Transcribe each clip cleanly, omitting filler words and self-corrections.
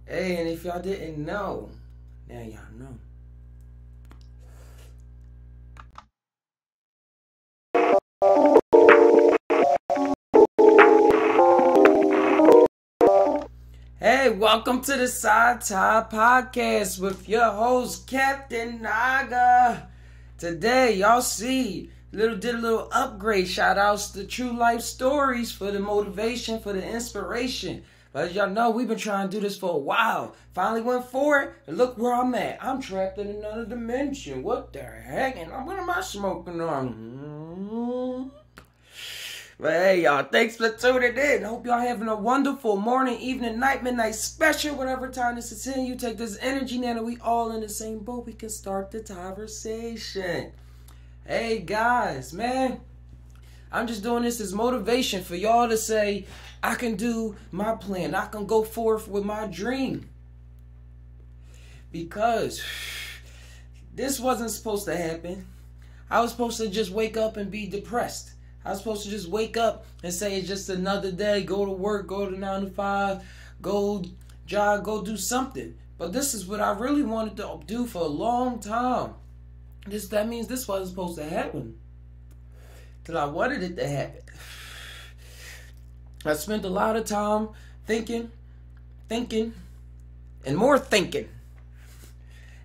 Hey, and if y'all didn't know, now y'all know. Hey, welcome to the Psy TAi podcast with your host, Captain Naga. Today, y'all see, did a little upgrade. Shout outs to true life stories for the motivation, for the inspiration. But as y'all know, we've been trying to do this for a while. Finally went for it, and look where I'm at. I'm trapped in another dimension. What the heck? And what am I smoking on? But hey, y'all, thanks for tuning in. Hope y'all having a wonderful morning, evening, night, midnight special. Whatever time this is in, you take this energy now that we all in the same boat. We can start the conversation. Hey, guys, man. I'm just doing this as motivation for y'all to say, I can do my plan. I can go forth with my dream. Because this wasn't supposed to happen. I was supposed to just wake up and be depressed. I was supposed to just wake up and say it's just another day, go to work, go to 9 to 5, go jog, go do something. But this is what I really wanted to do for a long time. That means this wasn't supposed to happen. Till I wanted it to happen. I spent a lot of time thinking, and more thinking.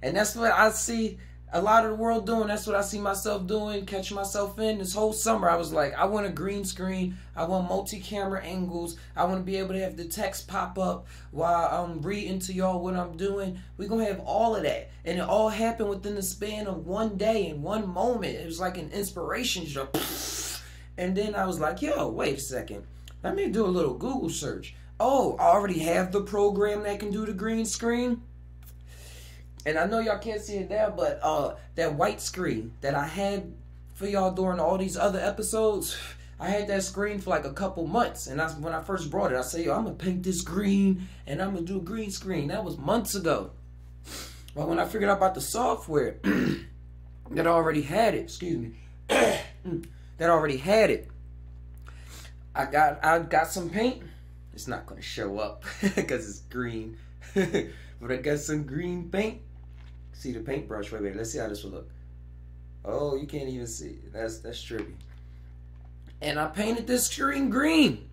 And that's what I see a lot of the world doing. That's what I see myself doing, catching myself in. This whole summer, I was like, I want a green screen. I want multi-camera angles. I want to be able to have the text pop up while I'm reading to y'all what I'm doing. We're going to have all of that. And it all happened within the span of one day and one moment. It was like an inspiration show. And then I was like, yo, wait a second. Let me do a little Google search. Oh, I already have the program that can do the green screen. And I know y'all can't see it now, but that white screen that I had for y'all during all these other episodes, I had that screen for like a couple months. And when I first brought it, I said, yo, I'm going to paint this green and I'm going to do a green screen. That was months ago. But when I figured out about the software that already had it, that already had it, I got some paint. It's not going to show up because it's green. But I got some green paint. See the paintbrush. Wait, let's see how this will look. Oh, you can't even see. That's trippy. And I painted this screen green.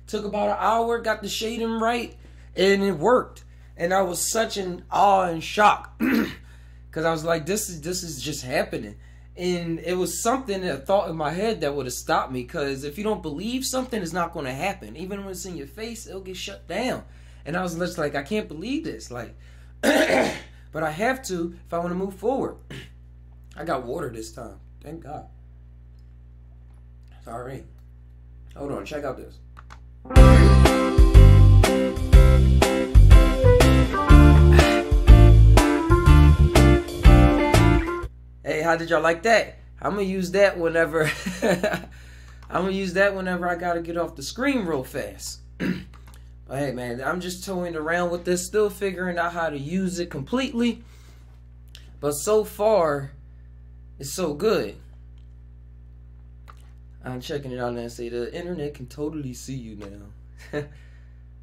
Took about an hour, got the shading right, and it worked. And I was such an awe and shock. Because I was like, this is just happening. And it was something that I thought in my head that would have stopped me. Because if you don't believe something, it's not going to happen. Even when it's in your face, it'll get shut down. And I was just like, I can't believe this. Like, but I have to if I want to move forward. I got water this time. Thank God. Sorry. Hold on. Check out this. Hey, how did y'all like that? I'm going to use that whenever I got to get off the screen real fast. But hey, man, I'm just toying around with this, still figuring out how to use it completely. But so far, it's so good. I'm checking it out now and say the internet can totally see you now.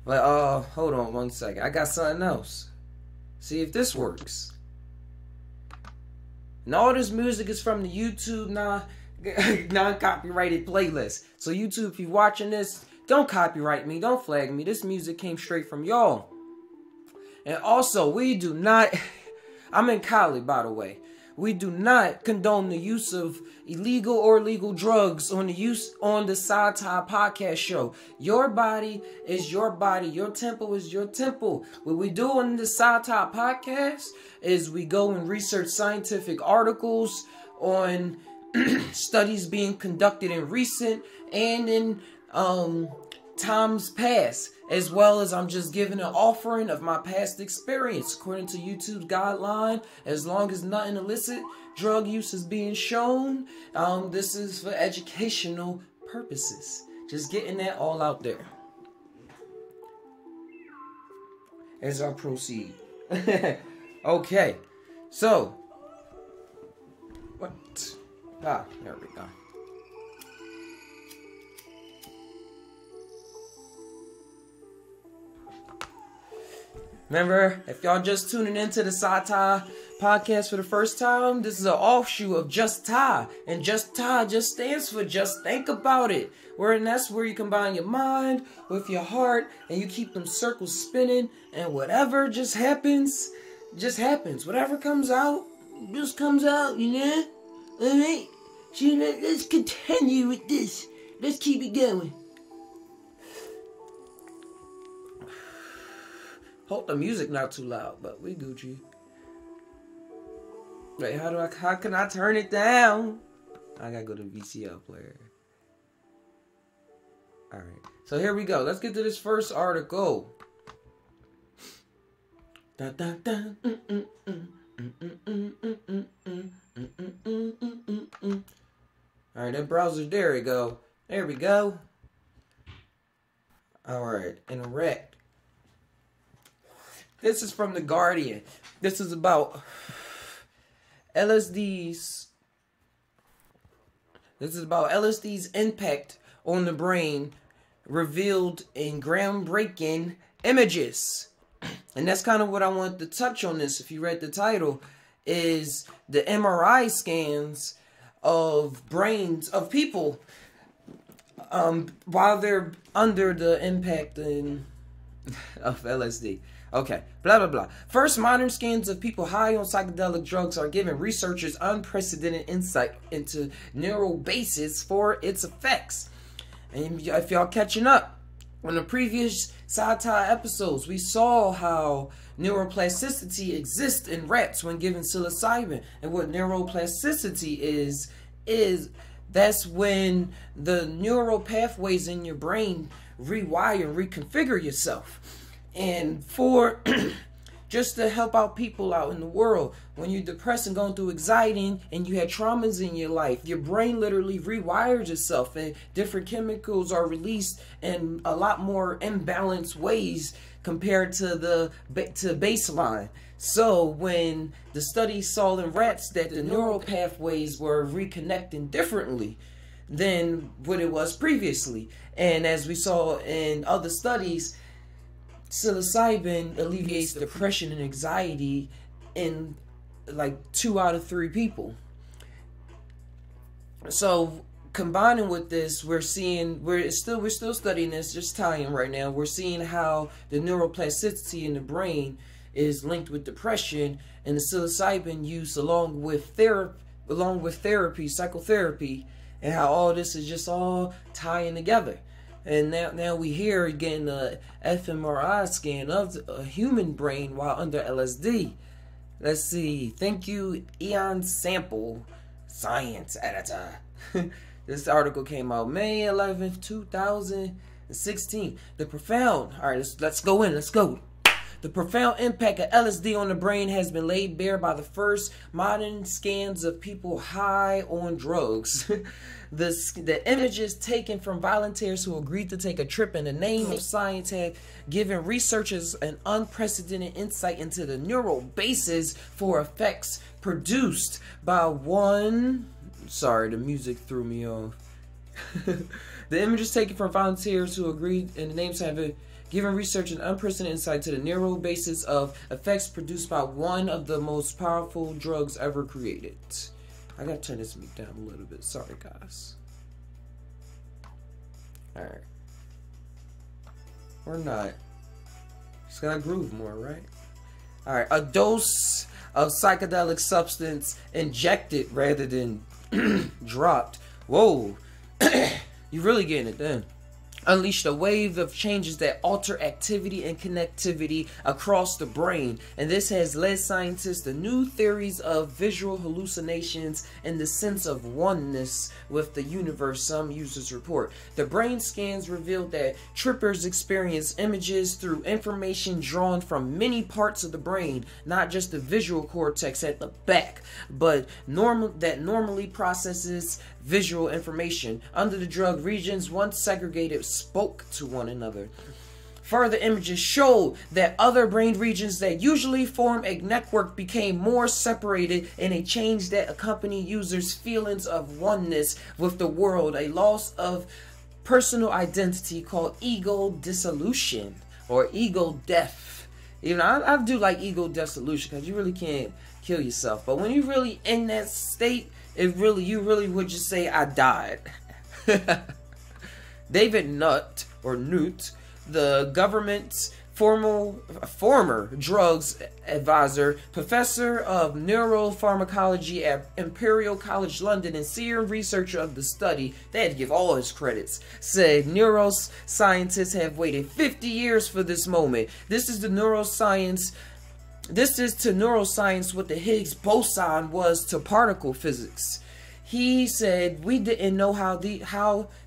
But hold on one second. I got something else. See if this works. And all this music is from the YouTube non-copyrighted playlist. So YouTube, if you're watching this, don't copyright me. Don't flag me. This music came straight from y'all. And also, we do not... I'm in Cali, by the way. We do not condone the use of illegal or legal drugs on the Psy TAi podcast show. Your body is your body. Your temple is your temple. What we do on the Psy TAi podcast is we go and research scientific articles on studies being conducted in recent and in times past, as well as I'm just giving an offering of my past experience according to YouTube's guideline. As long as nothing illicit drug use is being shown, this is for educational purposes. Just getting that all out there as I proceed. Okay, so what? There we go. Remember, if y'all just tuning into the Psy TAi podcast for the first time, this is an offshoot of JUSt TAi. And JUSt TAi just stands for just think about it. And that's where you combine your mind with your heart and you keep them circles spinning, and whatever just happens. Whatever comes out, just comes out, you know? Alright? So let's continue with this. Let's keep it going. Hope the music not too loud, but we Gucci. Wait, how can I turn it down? I gotta go to VCL player. Alright, so here we go. Let's get to this first article. Alright, that browser, there we go. There we go. Alright, interact. This is from The Guardian. This is about LSD's impact on the brain revealed in groundbreaking images. And that's kind of what I wanted to touch on this, if you read the title, is the MRI scans of brains of people while they're under the impact of LSD. Okay, blah, blah, blah. First, modern scans of people high on psychedelic drugs are giving researchers unprecedented insight into neural bases for its effects. And if y'all catching up, on the previous Psy TAi episodes, we saw how neuroplasticity exists in rats when given psilocybin. And what neuroplasticity is that's when the neural pathways in your brain rewire and reconfigure yourself. And for just to help out people out in the world, when you're depressed and going through anxiety and you had traumas in your life, your brain literally rewires itself and different chemicals are released in a lot more imbalanced ways compared to baseline. So when the study saw in rats that the neural pathways were reconnecting differently than what it was previously, and as we saw in other studies, psilocybin alleviates depression and anxiety in like 2 out of 3 people. So combining with this, we're still studying this, just tying right now. We're seeing how the neuroplasticity in the brain is linked with depression, and the psilocybin use along with therapy, psychotherapy, and how all this is just all tying together. And now we here getting a FMRI scan of a human brain while under LSD. Let's see. Thank you, Ian Sample, science editor. This article came out May 11th, 2016. The profound. All right, let's go in. Let's go. The profound impact of LSD on the brain has been laid bare by the first modern scans of people high on drugs. The images taken from volunteers who agreed to take a trip in the name of science have given researchers an unprecedented insight into the neural basis for effects produced by one... Sorry, the music threw me off. The images taken from volunteers who agreed in the name have given researchers an unprecedented insight to the neural basis of effects produced by one of the most powerful drugs ever created. I gotta turn this mic down a little bit. Sorry, guys. Alright. Or not. Just gotta groove more, right? Alright. A dose of psychedelic substance injected rather than dropped. Whoa. You really getting it then. Unleashed a wave of changes that alter activity and connectivity across the brain, and this has led scientists to new theories of visual hallucinations and the sense of oneness with the universe, some users report. The brain scans revealed that trippers experience images through information drawn from many parts of the brain, not just the visual cortex at the back, but normally processes visual information. Under the drug, regions once segregated spoke to one another. Further images showed that other brain regions that usually form a network became more separated, in a change that accompanied users' feelings of oneness with the world, a loss of personal identity called ego dissolution or ego death. Even I do like ego dissolution, because you really can't kill yourself. But when you really in that state, you really would just say, I died. David Nutt, or Newt, the government's former drugs advisor, professor of neuropharmacology at Imperial College London and senior researcher of the study, they had to give all his credits, said neuroscientists have waited 50 years for this moment. This is to neuroscience what the Higgs boson was to particle physics. He said, we didn't know how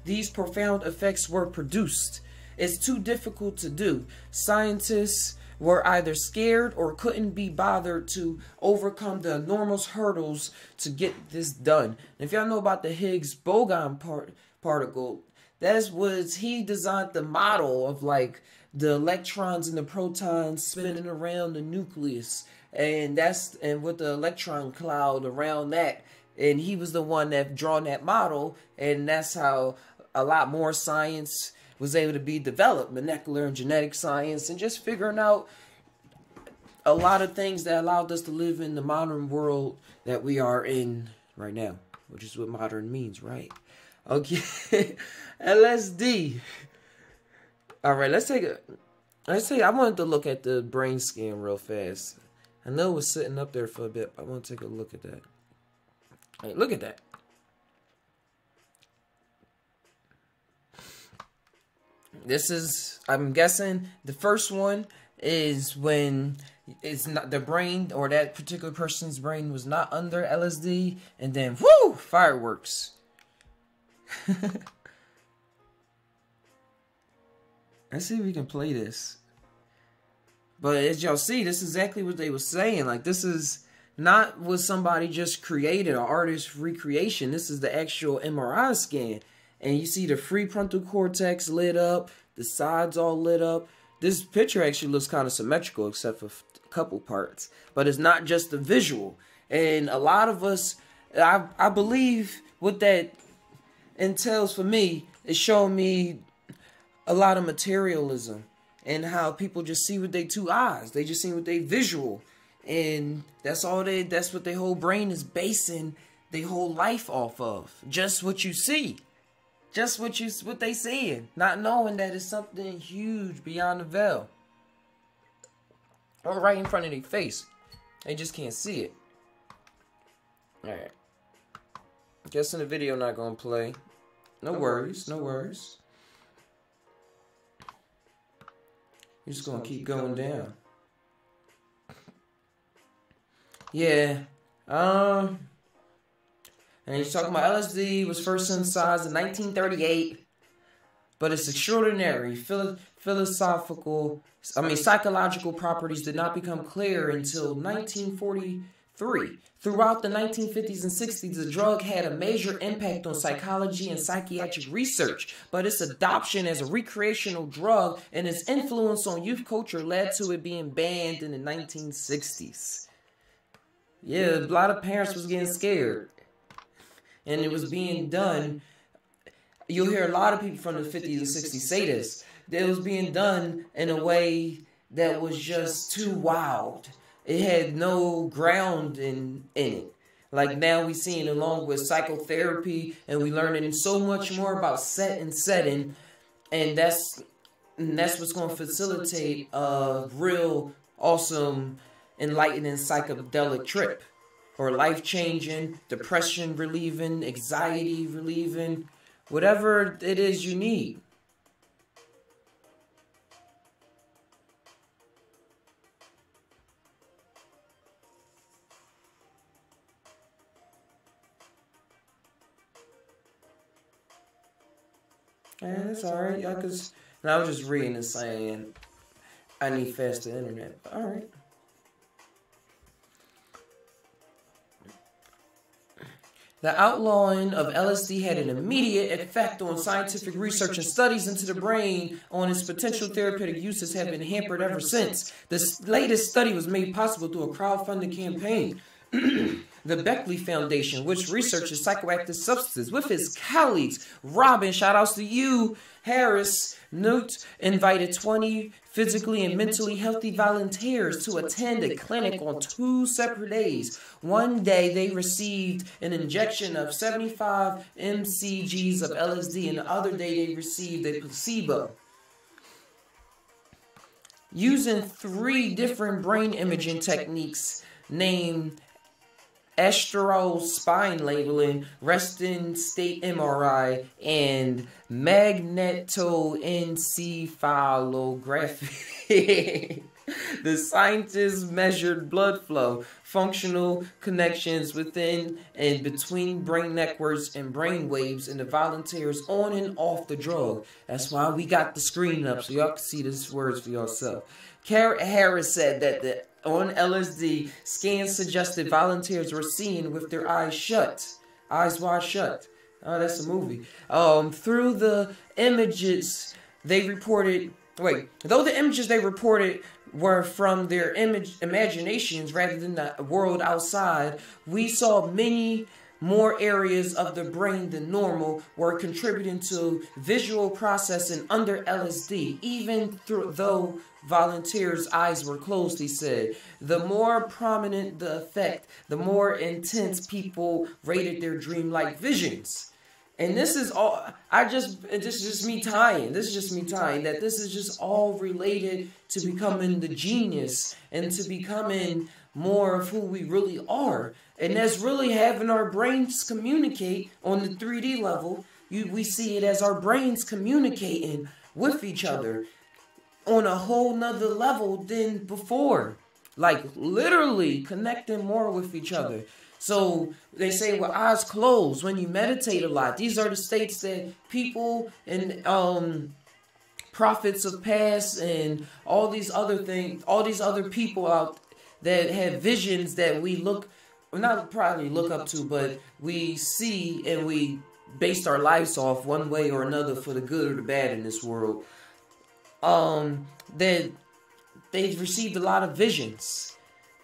these profound effects were produced. It's too difficult to do. Scientists were either scared or couldn't be bothered to overcome the enormous hurdles to get this done. And if y'all know about the Higgs boson particle, he designed the model of like the electrons and the protons spinning around the nucleus, and with the electron cloud around that. And he was the one that drawn that model, and that's how a lot more science was able to be developed, molecular and genetic science, and just figuring out a lot of things that allowed us to live in the modern world that we are in right now, which is what modern means, right? Okay, LSD. All right, I wanted to look at the brain scan real fast. I know it was sitting up there for a bit, but I want to take a look at that. Hey, look at that. This is, I'm guessing, the first one is when it's not the brain, or that particular person's brain was not under LSD, and then whoo, fireworks. Let's see if we can play this. But as y'all see, this is exactly what they were saying. Like, this is not what somebody just created, an artist's recreation. This is the actual MRI scan. And you see the prefrontal cortex lit up, the sides all lit up. This picture actually looks kind of symmetrical except for a couple parts. But it's not just the visual. And a lot of us, I believe what that entails for me is showing me a lot of materialism. And how people just see with their two eyes. They just see with their visual. And that's what their whole brain is basing their whole life off of. Just what you see. Just what they seeing, not knowing that it's something huge beyond the veil, or right in front of their face. They just can't see it. All right. Guessing the video not gonna play. No worries, no worries. You're just gonna keep going down. Yeah. And he's talking about LSD was first synthesized in 1938, but its extraordinary psychological properties did not become clear until 1943. Throughout the 1950s and 60s, the drug had a major impact on psychology and psychiatric research, but its adoption as a recreational drug and its influence on youth culture led to it being banned in the 1960s. Yeah, a lot of parents was getting scared. And it was being done. You'll hear a lot of people from the 50s and 60s say this. That it was being done in a way that was just too wild. It had no ground in it. Like now we seeing along with psychotherapy, and we learning so much more about setting. And that's what's going to facilitate a real awesome, enlightening psychedelic trip. Or life-changing, depression relieving, anxiety relieving, whatever it is you need. And it's alright, y'all, because I was just reading and saying, I need faster internet. Alright. The outlawing of LSD had an immediate effect on scientific research, and studies into the brain on its potential therapeutic uses have been hampered ever since. This latest study was made possible through a crowdfunding campaign. The Beckley Foundation, which researches psychoactive substances, with his colleagues, Robin, shout outs to you, Harris, Newt, invited 20 physically and mentally healthy volunteers to attend a clinic on 2 separate days. One day they received an injection of 75 mcgs of LSD, and the other day they received a placebo. Using 3 different brain imaging techniques named astral spine labeling, resting state MRI, and magnetoencephalography. The scientists measured blood flow, functional connections within and between brain networks and brain waves in the volunteers on and off the drug. That's why we got the screen up so y'all can see these words for yourself. Harris said that on LSD, scans suggested volunteers were seeing with their eyes shut. Eyes wide shut. Oh, that's a movie. Through the images they reported... Though the images they reported were from their imaginations rather than the world outside, we saw many more areas of the brain than normal were contributing to visual processing under LSD, even though volunteers' eyes were closed, he said. The more prominent the effect, the more intense people rated their dreamlike visions. And this is all, this is just me tying that this is just all related to becoming the genius and to becoming more of who we really are. And that's really having our brains communicate on the 3D level. We see it as our brains communicating with each other on a whole nother level than before. Like literally connecting more with each other. So they say with eyes closed, when you meditate a lot, these are the states that people and prophets of past and all these other things, all these other people out that have visions that we not probably look up to, but we see and we based our lives off one way or another for the good or the bad in this world. That they've received a lot of visions.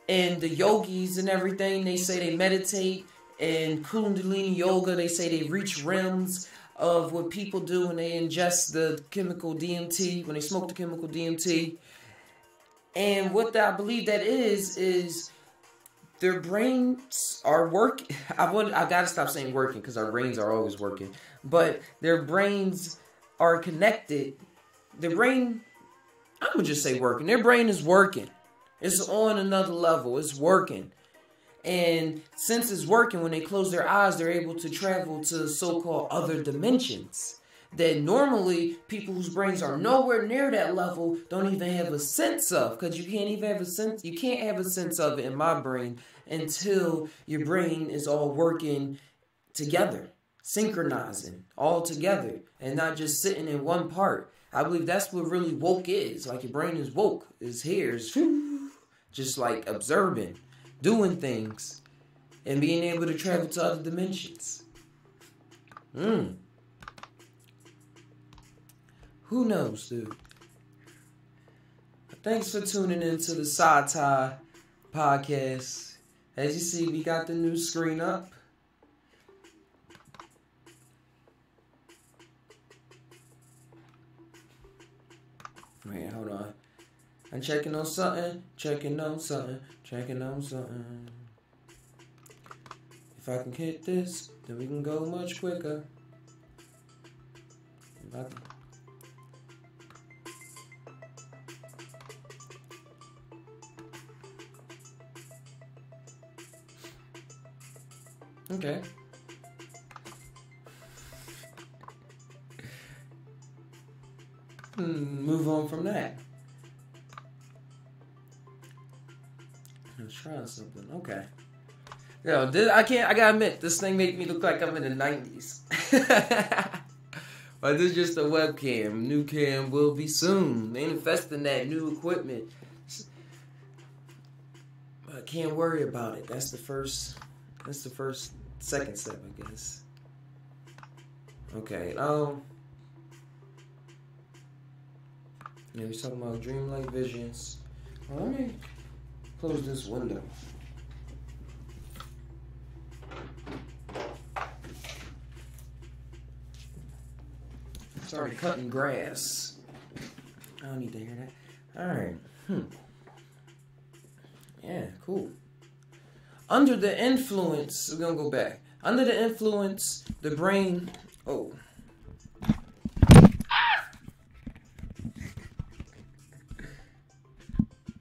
And the yogis and everything, they say they meditate. And Kundalini Yoga, they say they reach realms of what people do when they ingest the chemical DMT, when they smoke the chemical DMT. And what I believe that is their brains are working. I got to stop saying working because our brains are always working. But their brains are connected. Their brain, I'm going to just say working. Their brain is working. It's on another level. It's working. And since it's working, when they close their eyes, they're able to travel to so-called other dimensions that normally people whose brains are nowhere near that level don't even have a sense of, because you can't even have a sense. You can't have a sense of it in my brain until your brain is all working together, synchronizing all together, and not just sitting in one part. I believe that's what really woke is. Like your brain is woke. It's here. It's just like observing, doing things, and being able to travel to other dimensions. Who knows, dude? Thanks for tuning into the Psy TAi podcast. As you see, we got the new screen up. Wait, hold on. I'm checking on something. If I can hit this, then we can go much quicker. Okay. Move on from that. Let's try something. Okay. Yo, I gotta admit, this thing made me look like I'm in the 90s. But this is just a webcam. New cam will be soon. They investing that new equipment. But I can't worry about it. That's the second step, I guess. Okay, yeah, we're talking about dreamlike visions. Well, let me close this window. Started cutting grass. I don't need to hear that. Alright. Yeah, cool. Under the influence, we're gonna go back. Under the influence, the brain. Oh.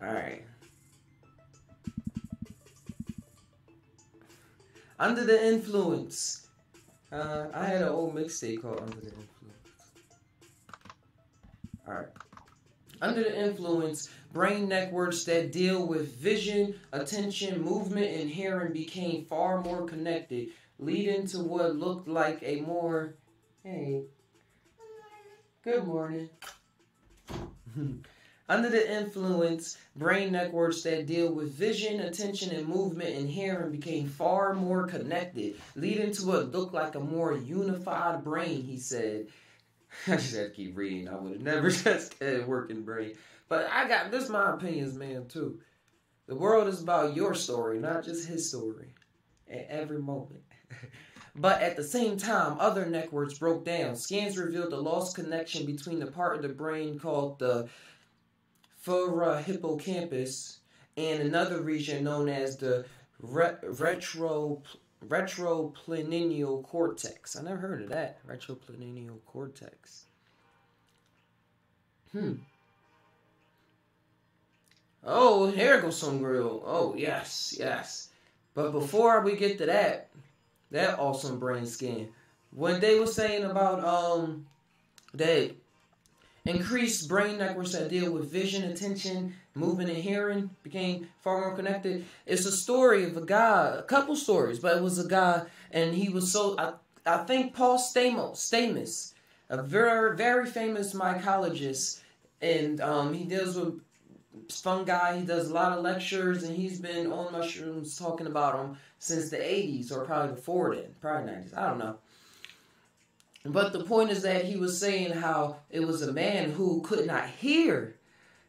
Alright. Under the influence. I had an old mixtape called Under the Influence. Alright. Under the influence, brain networks that deal with vision, attention, movement, and hearing became far more connected, leading to what looked like a more... Hey. Good morning. Under the influence, brain networks that deal with vision, attention, and movement and hearing became far more connected, leading to what looked like a more unified brain, he said. I just had to keep reading. I would have never just had a working brain. But this is my opinions, man, too. The world is about your story, not just his story. At every moment. But at the same time, other networks broke down. Scans revealed a lost connection between the part of the brain called the hippocampus and another region known as the retroplenial cortex. I never heard of that. Retroplenial cortex. Oh, here goes some real. Oh, yes, yes. But before we get to that awesome brain scan, when they were saying about that increased brain networks that deal with vision, attention, movement, and hearing became far more connected. It's a story of a guy, a couple stories, but it was a guy, and he was so, I think Paul Stamets, a very, very famous mycologist, and he deals with fungi. He does a lot of lectures, and he's been on mushrooms talking about them since the 80s, or probably before then, probably 90s, I don't know. But the point is that he was saying how it was a man who could not hear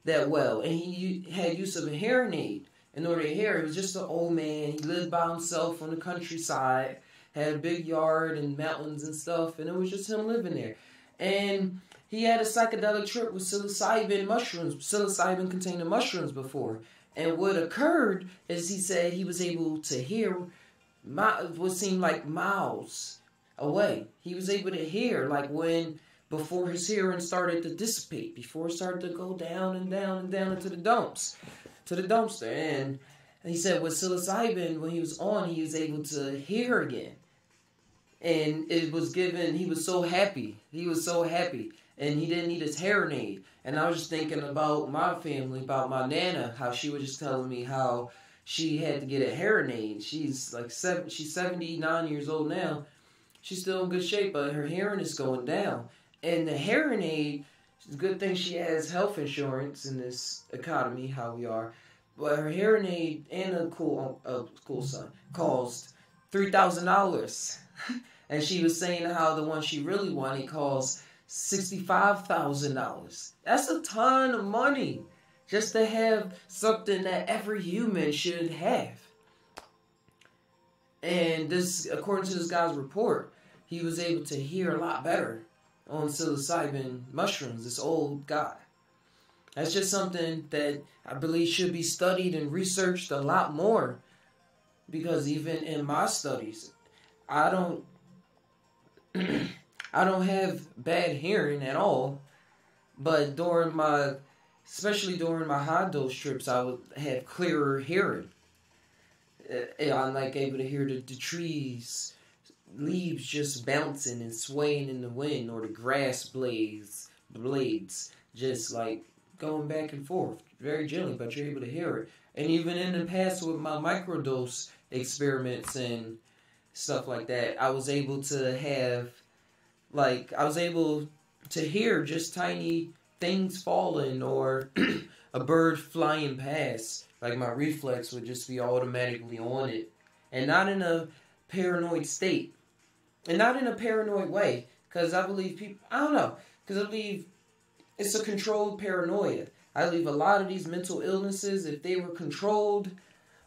that well, and he had use of a hearing aid in order to hear. He was just an old man. He lived by himself on the countryside, had a big yard and mountains and stuff, and it was just him living there. And he had a psychedelic trip with psilocybin mushrooms, psilocybin-containing mushrooms before. And what occurred is he said he was able to hear what seemed like miles away. He was able to hear, like before his hearing started to dissipate, before it started to go down and down and down into the dumps, to the dumpster. And he said with psilocybin, when he was on, he was able to hear again. And it was given, he was so happy. He was so happy. And he didn't need his hearing aid. And I was just thinking about my family, about my Nana, how she was just telling me how she had to get a hearing aid. She's like she's 79 years old now. She's still in good shape, but her hearing is going down. And the hearing aid, it's a good thing she has health insurance in this economy, how we are. But her hearing aid and a cool son cost $3,000. And she was saying how the one she really wanted cost $65,000. That's a ton of money just to have something that every human should have. And this, according to this guy's report, he was able to hear a lot better on psilocybin mushrooms, this old guy. That's just something that I believe should be studied and researched a lot more. Because even in my studies, I don't have bad hearing at all. But especially during my high dose trips, I would have clearer hearing. I'm like able to hear the trees, leaves just bouncing and swaying in the wind, or the grass blades just like going back and forth very gently, but you're able to hear it. And even in the past with my microdose experiments and stuff like that, I was able to hear just tiny things falling or a bird flying past. Like my reflex would just be automatically on it. And not in a paranoid state. And not in a paranoid way. Because I believe I don't know. Because I believe it's a controlled paranoia. I believe a lot of these mental illnesses, if they were controlled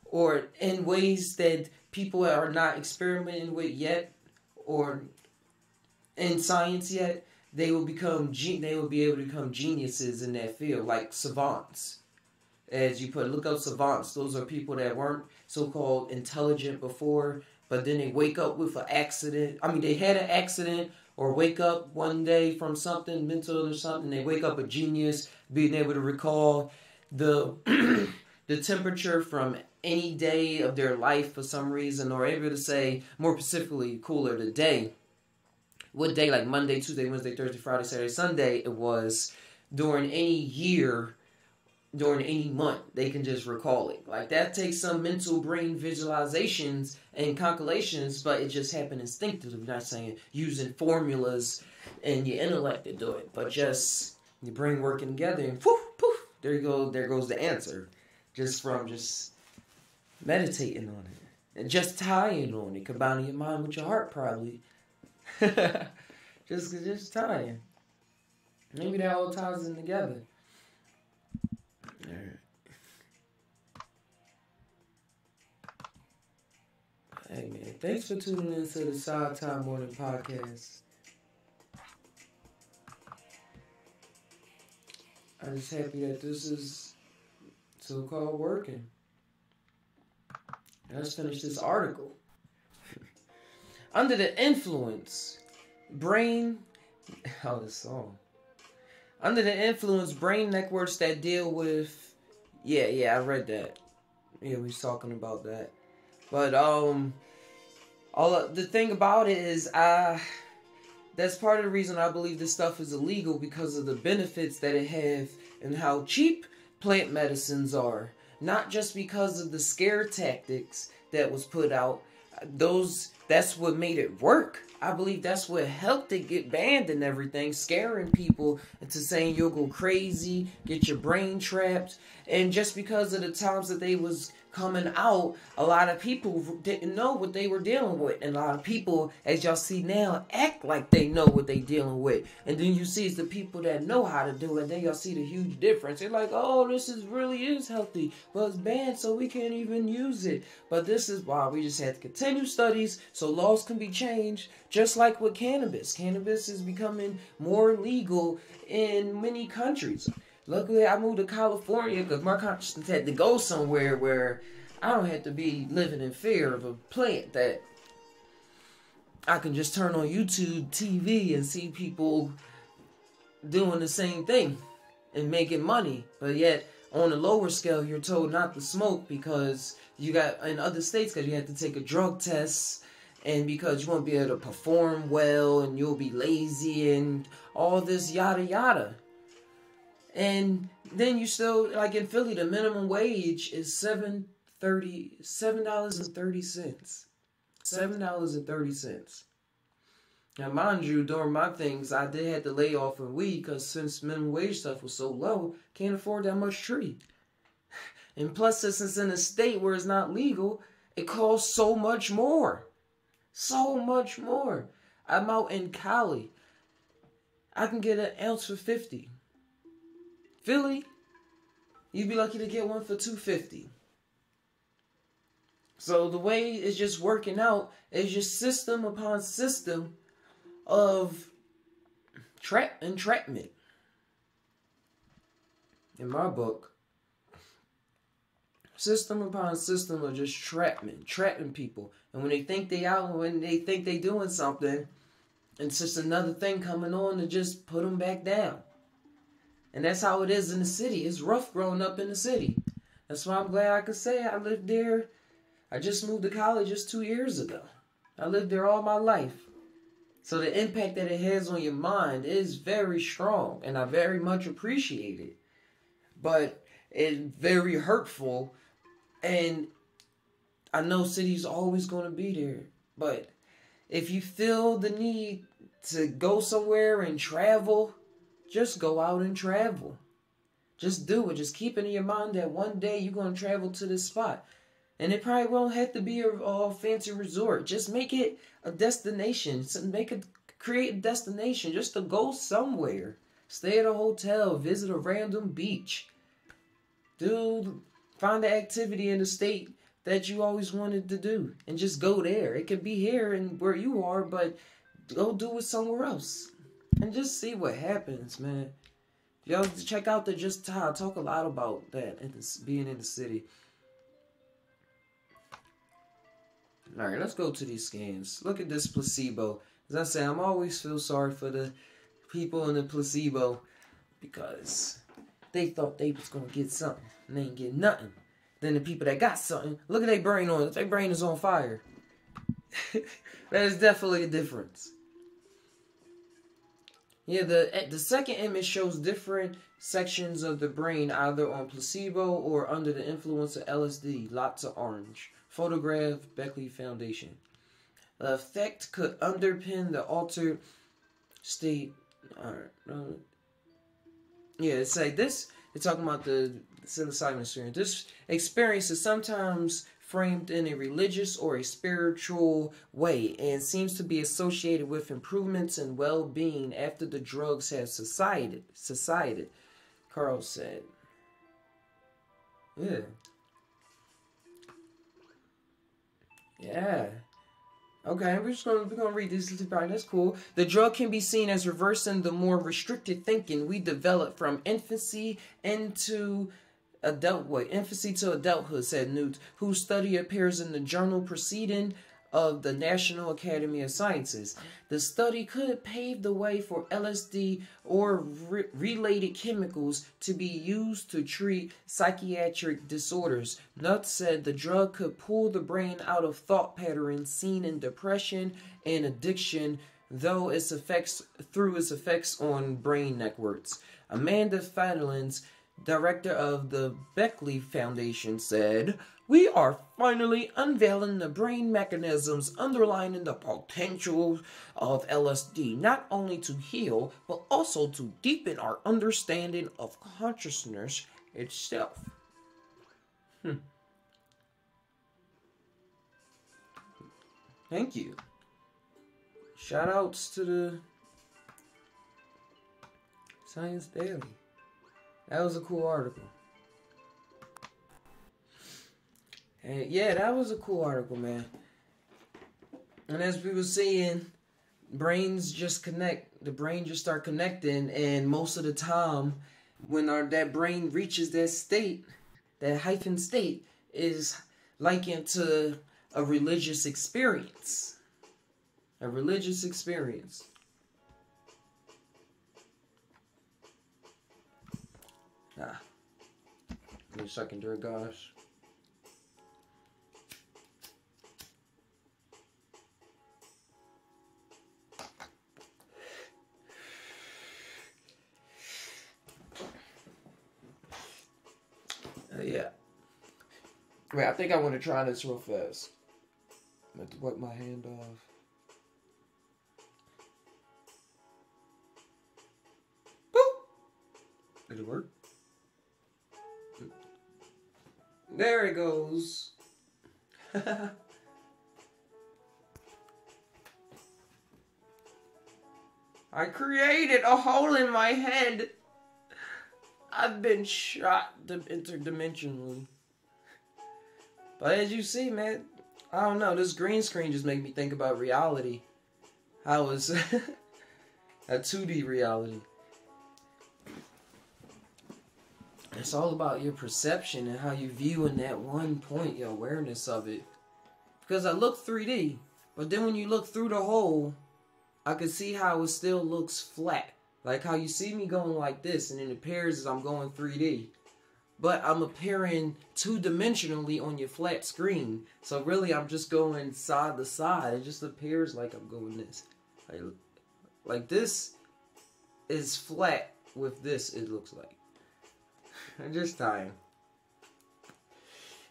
or in ways that people are not experimenting with yet or in science yet, they will be able to become geniuses in that field, like savants. As you put, look up savants. Those are people that weren't so-called intelligent before, but then they wake up with an accident. I mean, they had an accident or wake up one day from something mental or something. They wake up a genius, being able to recall the the temperature from any day of their life for some reason, or able to say, more specifically, cooler, the day. What day, like Monday, Tuesday, Wednesday, Thursday, Friday, Saturday, Sunday, it was during any year, during any month, they can just recall it. Like, that takes some mental brain visualizations and calculations, but it just happened instinctively. I'm not saying using formulas and your intellect to do it, but just your brain working together, and poof, poof, there you go, there goes the answer. Just from just meditating on it. And just tying on it, combining your mind with your heart, probably. just tying. Maybe that all ties in together. Alright. Hey man, thanks for tuning in to the Psy TAi Morning Podcast. I'm just happy that this is so-called working. Let's finish this article. Under the influence, brain... Oh, this song. Under the influence, brain networks that deal with... Yeah, I read that. Yeah, we was talking about that. But, the thing about it is, that's part of the reason I believe this stuff is illegal, because of the benefits that it has and how cheap plant medicines are. Not just because of the scare tactics that was put out. That's what made it work. I believe that's what helped it get banned and everything, scaring people into saying you'll go crazy, get your brain trapped. And just because of the times that they was coming out, a lot of people didn't know what they were dealing with. And a lot of people, as y'all see now, act like they know what they dealing with. And then you see it's the people that know how to do it. Then y'all see the huge difference. They're like, oh, this really is healthy. Well, it's banned, so we can't even use it. But this is why we just had to continue studies so laws can be changed. Just like with cannabis. Cannabis is becoming more legal in many countries. Luckily, I moved to California because my consciousness had to go somewhere where I don't have to be living in fear of a plant that I can just turn on YouTube TV and see people doing the same thing and making money. But yet, on a lower scale, you're told not to smoke because you got, in other states, because you have to take a drug test, and because you won't be able to perform well, and you'll be lazy, and all this yada yada. And then you still, like in Philly, the minimum wage is $7.30. $7.30. Now, mind you, during my things, I did have to lay off of weed because since minimum wage stuff was so low, can't afford that much tree. And plus, since it's in a state where it's not legal, it costs so much more. So much more. I'm out in Cali. I can get an ounce for $50. Philly, you'd be lucky to get one for $2.50. So the way it's just working out is just system upon system of entrapment. In my book, system upon system of just trapping people. And when they think they out, when they think they doing something, it's just another thing coming on to just put them back down. And that's how it is in the city. It's rough growing up in the city. That's why I'm glad I could say I lived there. I just moved to college just 2 years ago. I lived there all my life. So the impact that it has on your mind is very strong. And I very much appreciate it. But it's very hurtful. And I know city's always going to be there. But if you feel the need to go somewhere and travel, just go out and travel. Just do it. Just keep it in your mind that one day you're going to travel to this spot. And it probably won't have to be a fancy resort. Just make it a destination. Create a destination just to go somewhere. Stay at a hotel. Visit a random beach. Find an activity in the state that you always wanted to do. And just go there. It could be here and where you are, but go do it somewhere else. and just see what happens, man. Yo, check out the JUSt TAi. I talk a lot about that and being in the city. Alright, let's go to these scans. Look at this placebo. As I say, I'm always feel sorry for the people in the placebo because they thought they was gonna get something and they ain't get nothing. Then the people that got something, look at their brain on it. Their brain is on fire. That is definitely a difference. Yeah, the second image shows different sections of the brain either on placebo or under the influence of LSD. Lots of orange. Photograph, Beckley Foundation. The effect could underpin the altered state. Yeah, it's like this. It's talking about the psilocybin experience. This experience is sometimes framed in a religious or a spiritual way and seems to be associated with improvements in well-being after the drugs have subsided, Carl said. Yeah. Yeah. Okay, we're gonna read this. That's cool. The drug can be seen as reversing the more restricted thinking we developed from infancy to adulthood, said Newt, whose study appears in the journal Proceeding of the National Academy of Sciences. The study could pave the way for LSD or related chemicals to be used to treat psychiatric disorders. Nutt said the drug could pull the brain out of thought patterns seen in depression and addiction, through its effects on brain networks. Amanda Fadlands, director of the Beckley Foundation, said, "We are finally unveiling the brain mechanisms underlying the potential of LSD, not only to heal, but also to deepen our understanding of consciousness itself." Thank you. Shout outs to the Science Daily. That was a cool article. And yeah, that was a cool article, man. And as we were saying, brains just connect. The brain just start connecting, and most of the time, when that brain reaches that state, that hyphen state, is likened to a religious experience. A religious experience. Give me a second here, guys. Yeah. Wait, I think I want to try this real fast. I'm going to wipe my hand off. Boop! Did it work? There it goes. I created a hole in my head. I've been shot interdimensionally. But as you see, man, I don't know. This green screen just made me think about reality. How is a 2D reality? It's all about your perception and how you view in that one point, your awareness of it. Because I look 3D, but then when you look through the hole, I can see how it still looks flat. Like how you see me going like this, and it appears as I'm going 3D. But I'm appearing two-dimensionally on your flat screen. So really, I'm just going side to side. It just appears like I'm going this. Like this is flat with this, it looks like. JUSt TAi.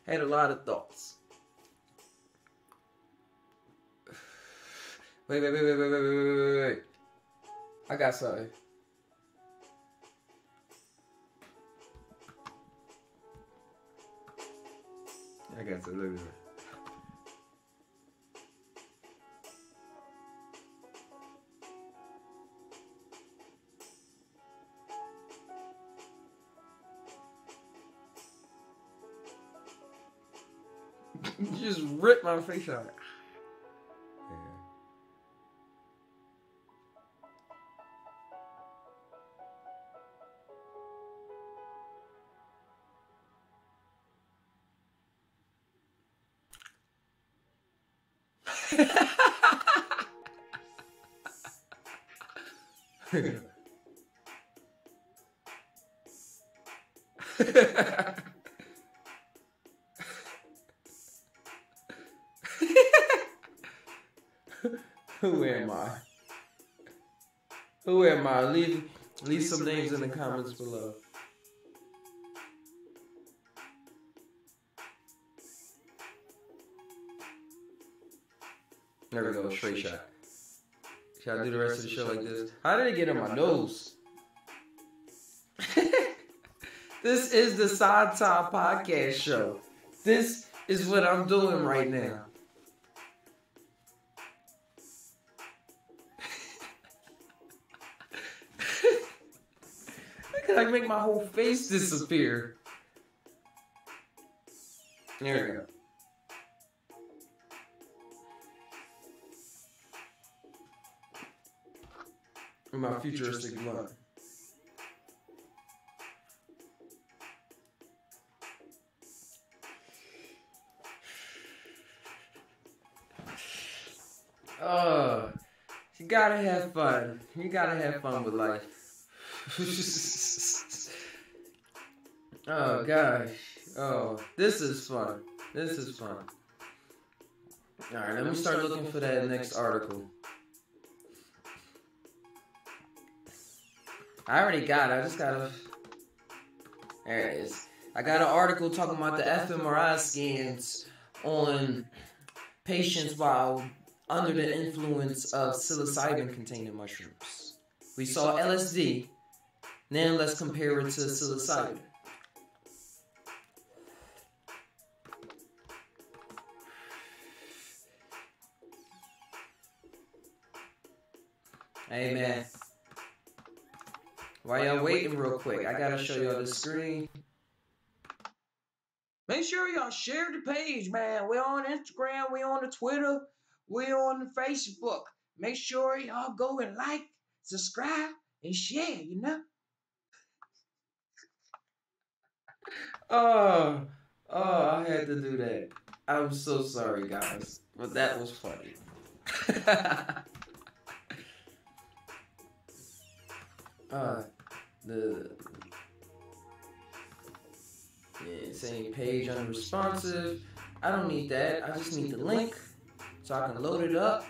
Had a lot of thoughts. Wait. I got something. I got something. Look at that. You just ripped my face out. Yeah. Who am I? Who am I? Leave some names in the comments below. There we go, straight shot. Should I do the rest of the show like this? How did it get in my nose? This is the Psy TAi podcast show. This is what I'm doing right now. I can make my whole face disappear. There we go. My futuristic blunt. You gotta have fun. You gotta have fun with life. Oh gosh. Oh, this is fun. This is fun. Alright, let me start looking for that next article. I already got it. I just gotta. There it is. I got an article talking about the FMRI scans on patients while under the influence of psilocybin containing mushrooms. We saw LSD. Now let's compare it to psilocybin. Hey man. While y'all waiting real quick, I gotta show y'all the screen. Make sure y'all share the page, man. We're on Instagram, we're on the Twitter, we're on the Facebook. Make sure y'all go and like, subscribe, and share, you know? I had to do that. I'm so sorry, guys. But that was funny. Same page unresponsive. I don't need that. I just need the link so I can load it up.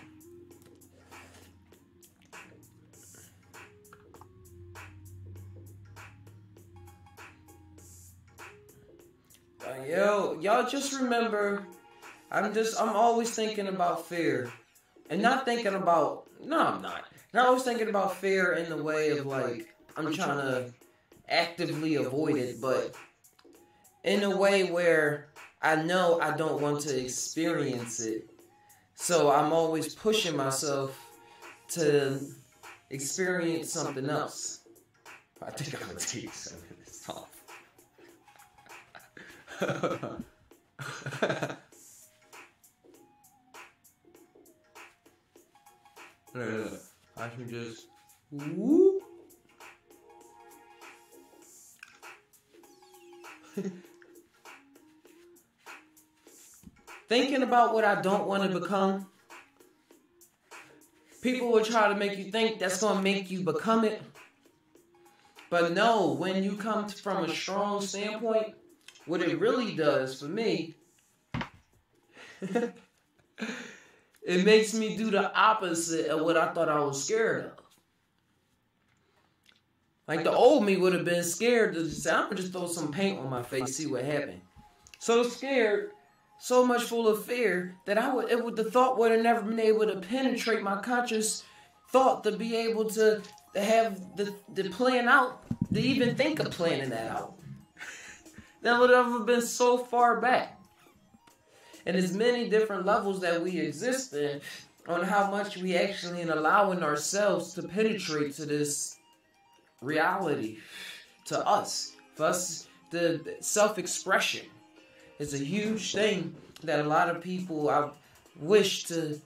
Y'all just remember, I'm always thinking about fear. And not thinking about, no I'm not. Not always thinking about fear in the way of like, I'm trying to actively avoid it, but in a way where I know I don't want to experience it. So I'm always pushing myself to experience something else. I think I'm going to take some of this off. I should just whoop. Thinking about what I don't want to become. People will try to make you think that's going to make you become it. But no, when you come from a strong standpoint, what it really does for me, it makes me do the opposite of what I thought I was scared of. Like the old me would have been scared to just say, I'm going to just throw some paint on my face, see what happened. So scared, so much full of fear that the thought would have never been able to penetrate my conscious thought to be able to have the plan out, to even think of planning that out. That would have been so far back. And there's many different levels that we exist in on how much we actually in allowing ourselves to penetrate to this reality, to us. For us, the self-expression is a huge thing that a lot of people I wish to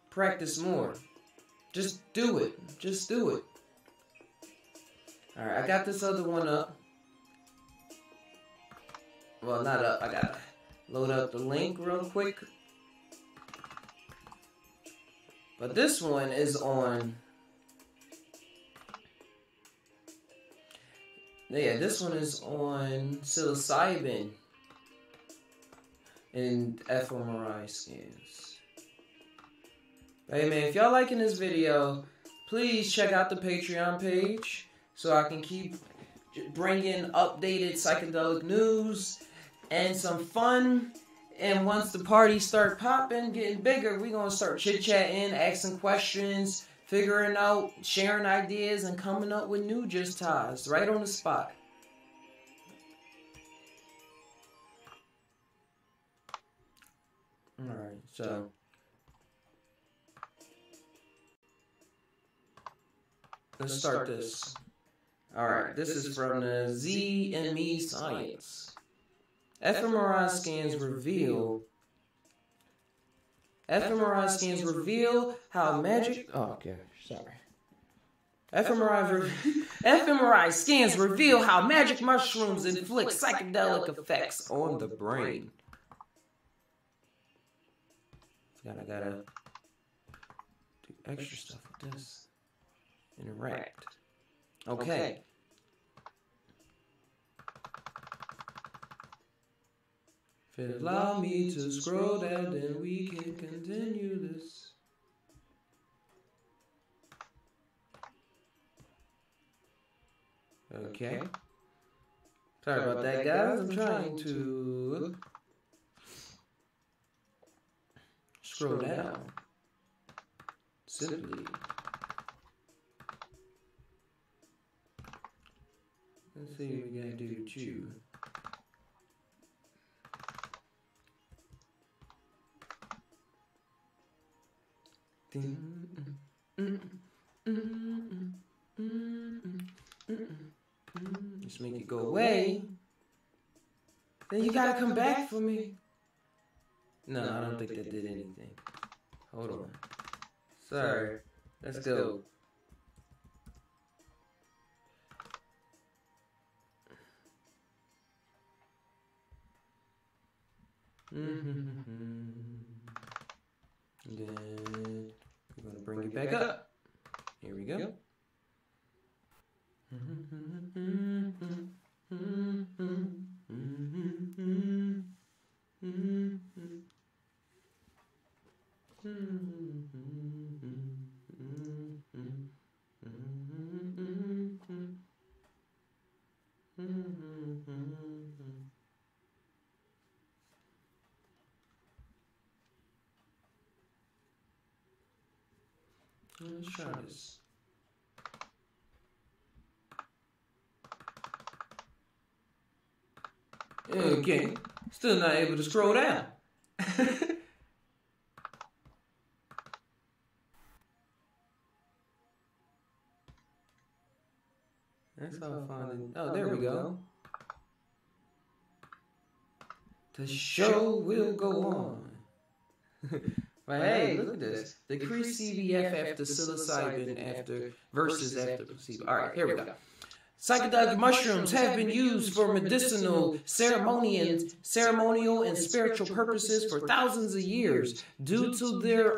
practice more. Just do it. Just do it. Alright, I got this other one up. Well, not up. I gotta load up the link real quick. But this one is on... Yeah, this one is on psilocybin and fMRI scans. Hey man, if y'all liking this video, please check out the Patreon page so I can keep bringing updated psychedelic news and some fun. And once the parties start popping, getting bigger, we're going to start chit-chatting, asking questions, figuring out, sharing ideas, and coming up with new JUSt TAis right on the spot. Alright, so let's start this. Alright, this is from the ZME Science. fMRI scans reveal how magic... Oh, okay, sorry. fMRI scans reveal how magic mushrooms inflict psychedelic effects on the brain. I gotta do extra stuff with this. Interact. Okay. If it allow me to scroll down, then we can continue this. Okay. Sorry about that, guys. I'm trying to scroll down. Simply. Let's see what we gotta do with you. Just make it go away. Then you gotta come back for me. No, I don't think that did anything. Hold on. Sorry. Let's go. Then we're going to bring it back up. Here we go. Let's try this. Okay, still not able to scroll down. That's how I find it. Oh, there we go. The show will go on. But hey, look at this. Decrease CBF after psilocybin versus after placebo. All right, here we go. Psychedelic mushrooms have been used for medicinal, ceremonial, and spiritual purposes for thousands of years due to their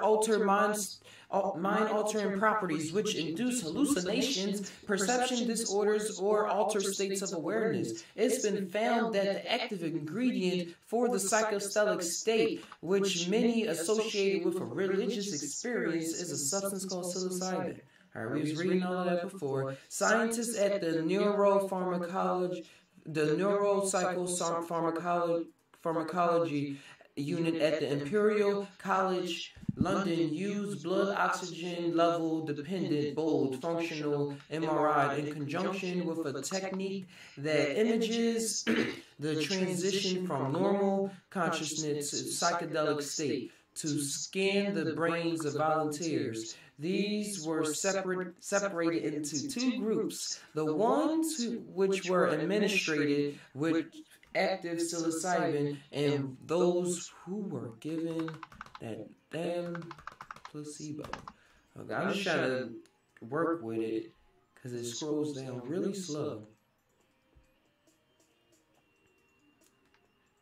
mind-altering properties, which induce hallucinations, perception disorders, or alter states of awareness. It's been found that the active ingredient for the psychedelic state, which many associate with a religious experience, is a substance called psilocybin. All right, we was reading all of that before. Scientists at the neuropsychopharmacology unit at the Imperial College London used blood oxygen level dependent bold functional MRI in conjunction with a technique that images the transition from normal consciousness to psychedelic state to scan the brains of volunteers. These were separated into two groups. The ones which were administered with active psilocybin and those who were given that damn placebo. Okay, I'm just trying to work with it because it scrolls down really slow.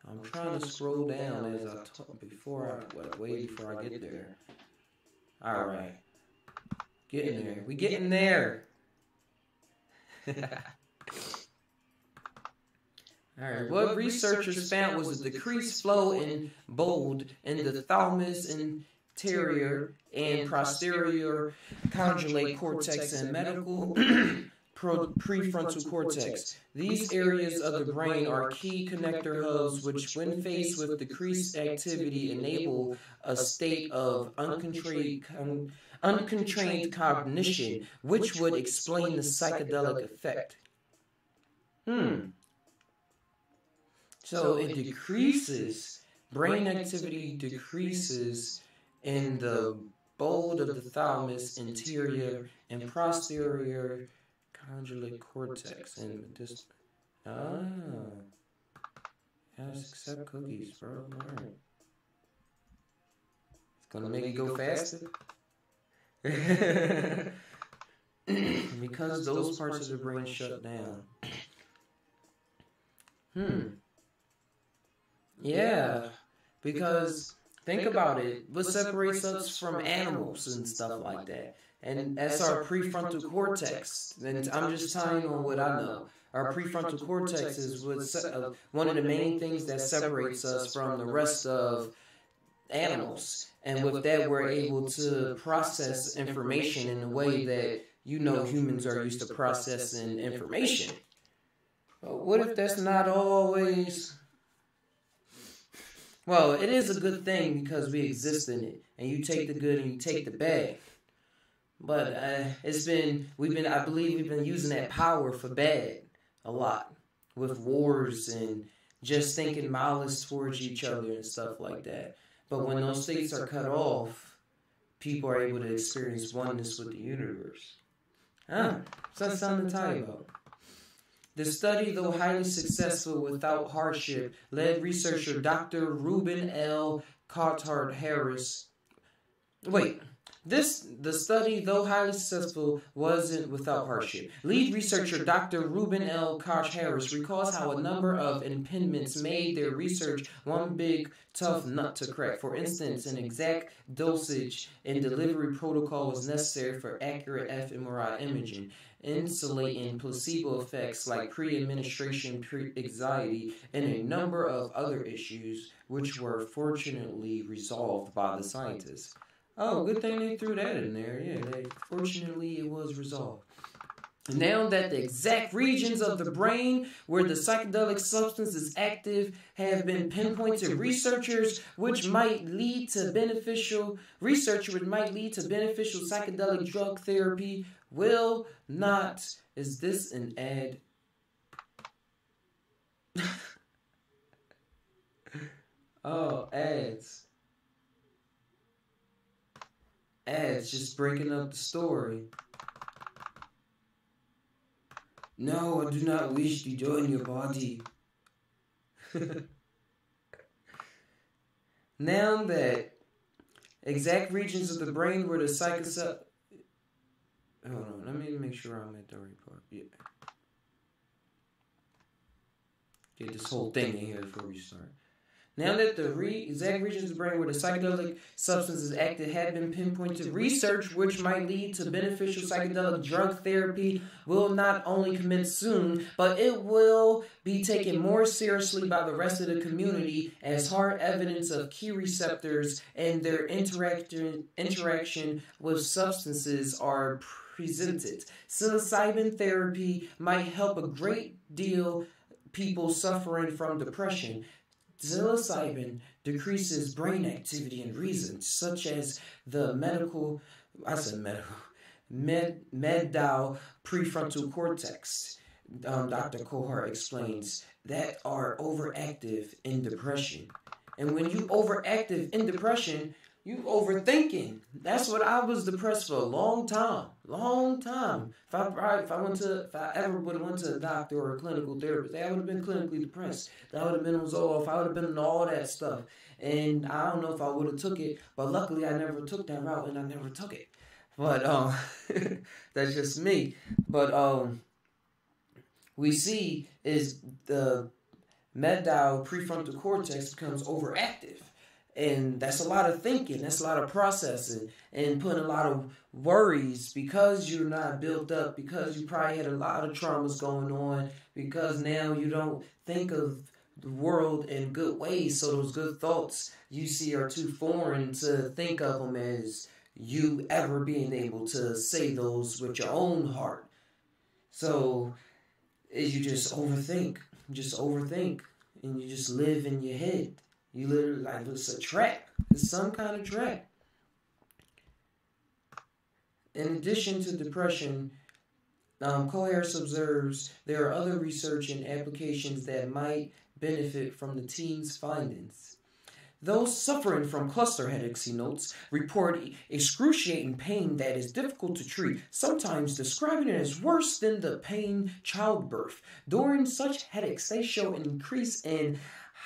I'm trying to scroll down as I talk before I get there. All right. Getting there. We getting there. All right. What researchers found was a decreased flow in bold in the thalamus, anterior, and posterior conjugate cortex and medical prefrontal cortex. These areas of the brain are key connector hubs which, when faced with decreased activity, enable a state of unconstrained cognition, which would explain the psychedelic effect. So it decreases, brain activity decreases in the bulb of the thalamus, anterior, and posterior conjugate cortex. And just, yes, accept cookies, bro. All right. It's gonna make you go faster. Because those parts of the brain shut down. Yeah, because think about it. What separates us from animals and stuff like that? And that's our prefrontal cortex. And I'm just telling on what I know. Our prefrontal cortex is one of the main things that separates us from the rest of animals. And with that, we're able to process information in a way that, humans are used to processing information. But what if that's not always... Well, it is a good thing because we exist in it, and you take the good and you take the bad. But I believe we've been using that power for bad a lot, with wars and just thinking malice towards each other and stuff like that. But when those states are cut off, people are able to experience oneness with the universe. So that's something to tell you about. The study, though highly successful without hardship, led researcher Dr. Ruben L. Cotard-Harris. The study, though highly successful, wasn't without hardship. Lead researcher Dr. Ruben L. Koch-Harris recalls how a number of impediments made their research one big, tough nut to crack. For instance, an exact dosage and delivery protocol was necessary for accurate FMRI imaging, insulating placebo effects like pre-administration anxiety, and a number of other issues which were fortunately resolved by the scientists. Oh, good thing they threw that in there. Yeah, fortunately it was resolved. Now that the exact regions of the brain where the psychedelic substance is active have been pinpointed, research which might lead to beneficial psychedelic drug therapy will not. Is this an ad? Oh, ads. Ads just breaking up the story. No, I do not wish to join your body. Now that exact regions of the brain where the psychedelic... Hold on, let me make sure I'm at the right part. Yeah. Get this whole thing in here before we start. Now that the exact regions of the brain where the psychedelic substance is active have been pinpointed, research which might lead to beneficial psychedelic drug therapy will not only commence soon, but it will be taken more seriously by the rest of the community as hard evidence of key receptors and their interaction with substances are presented. Psilocybin therapy might help a great deal people suffering from depression. Psilocybin decreases brain activity in reasons such as the medial prefrontal cortex, Dr. Kohar explains, that are overactive in depression. And when you overactive in depression, you overthinking. That's what I was depressed for a long time. If I ever would have went to a doctor or a clinical therapist, I would have been clinically depressed. I would have been on Zoloft. I would have been on all that stuff. And I don't know if I would have took it, but luckily I never took that route and I never took it. But that's just me. But we see is the medial prefrontal cortex becomes overactive. And that's a lot of thinking, that's a lot of processing, and putting a lot of worries because you're not built up, because you probably had a lot of traumas going on, because now you don't think of the world in good ways. So those good thoughts you see are too foreign to think of them as you ever being able to say those with your own heart. So you just overthink, and you just live in your head. You literally, like, it's a trap. It's some kind of trap. In addition to depression, Coharris observes there are other research and applications that might benefit from the team's findings. Those suffering from cluster headaches, he notes, report excruciating pain that is difficult to treat, sometimes describing it as worse than the pain childbirth. During such headaches, they show an increase in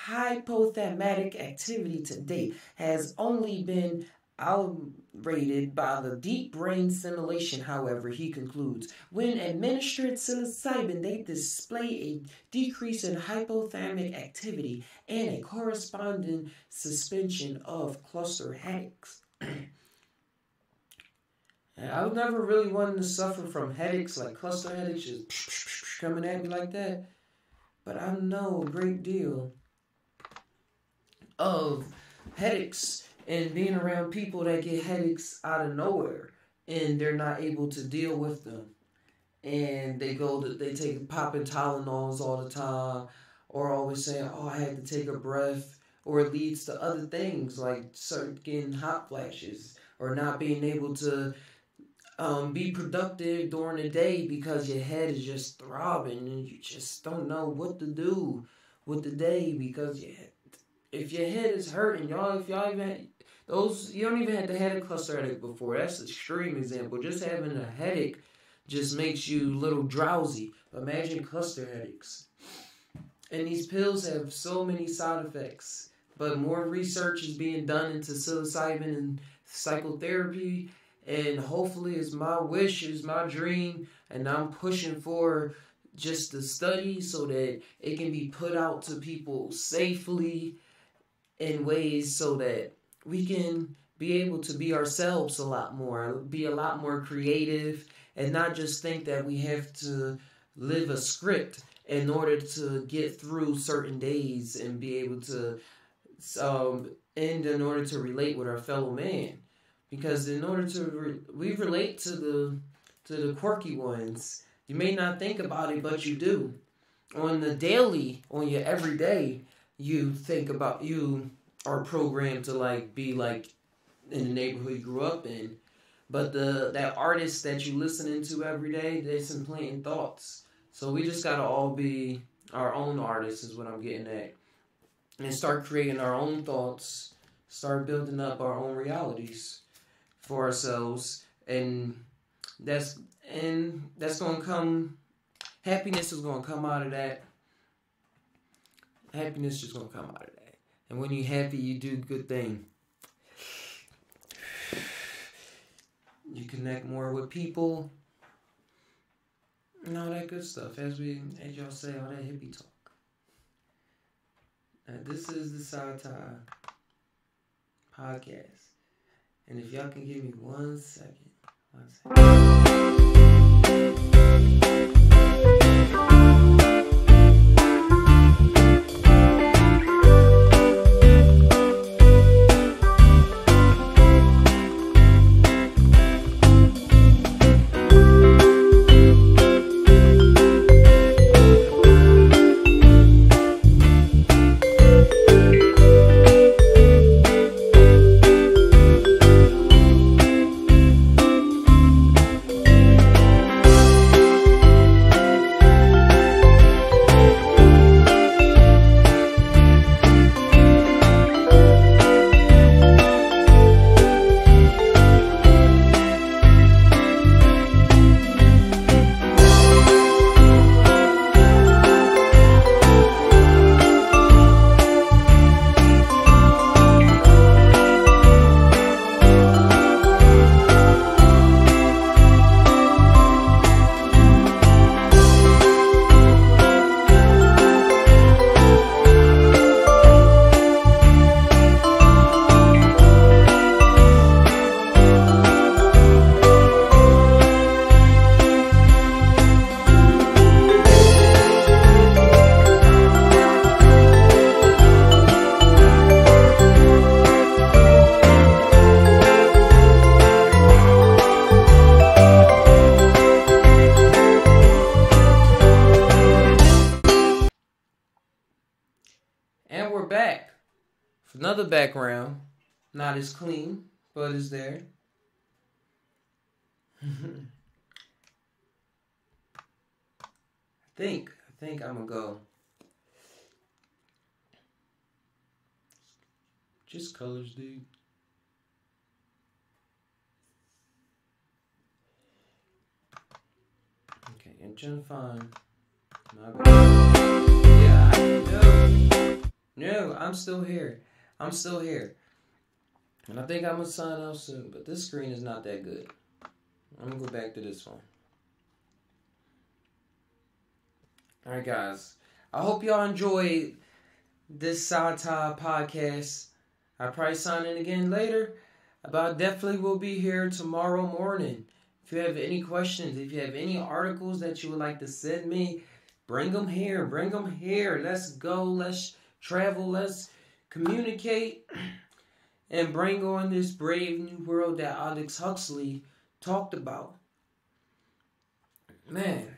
hypothalamic activity to date has only been outrated by the deep brain stimulation. However, he concludes, when administered psilocybin, they display a decrease in hypothalamic activity and a corresponding suspension of cluster headaches. And I was never really wanting to suffer from headaches, like cluster headaches just coming at me like that. But I know a great deal of headaches and being around people that get headaches out of nowhere and they're not able to deal with them, and they take popping Tylenols all the time, or always saying, oh, I had to take a breath, or it leads to other things like getting hot flashes or not being able to be productive during the day because your head is just throbbing and you just don't know what to do with the day because if your head is hurting, you don't even have to have a cluster headache before. That's an extreme example. Just having a headache just makes you a little drowsy. Imagine cluster headaches. And these pills have so many side effects. But more research is being done into psilocybin and psychotherapy. And hopefully it's my wish, it's my dream. And I'm pushing for just the study so that it can be put out to people safely in ways so that we can be able to be ourselves a lot more, be a lot more creative, and not just think that we have to live a script in order to get through certain days and be able to, and in order to relate with our fellow man. Because in order to, we relate to the quirky ones. You may not think about it, but you do. On the daily, on your everyday, you think about, you are programmed to be like in the neighborhood you grew up in. But that artist that you listening to every day, they're implanting thoughts. So we just gotta all be our own artists is what I'm getting at. And start creating our own thoughts, start building up our own realities for ourselves. And that's gonna come, happiness is gonna come out of that. Happiness is gonna come out of that. And when you're happy, you do good things. You connect more with people. And all that good stuff. As y'all say, all that hippie talk. This is the Psy TAi podcast. And if y'all can give me 1 second. 1 second. And we're back for another background. Not as clean, but it's there. I think I'm gonna go. Just colors, dude. Okay, and Jen Fine. Yeah, no, I'm still here. I'm still here. And I think I'm gonna sign off soon, but this screen is not that good. I'm gonna go back to this one. Alright, guys. I hope y'all enjoyed this Psy TAi podcast. I'll probably sign in again later, but I definitely will be here tomorrow morning. If you have any questions, if you have any articles that you would like to send me, bring them here. Bring them here. Let's go. Let's travel. Let's communicate and bring on this brave new world that Aldous Huxley talked about. Man,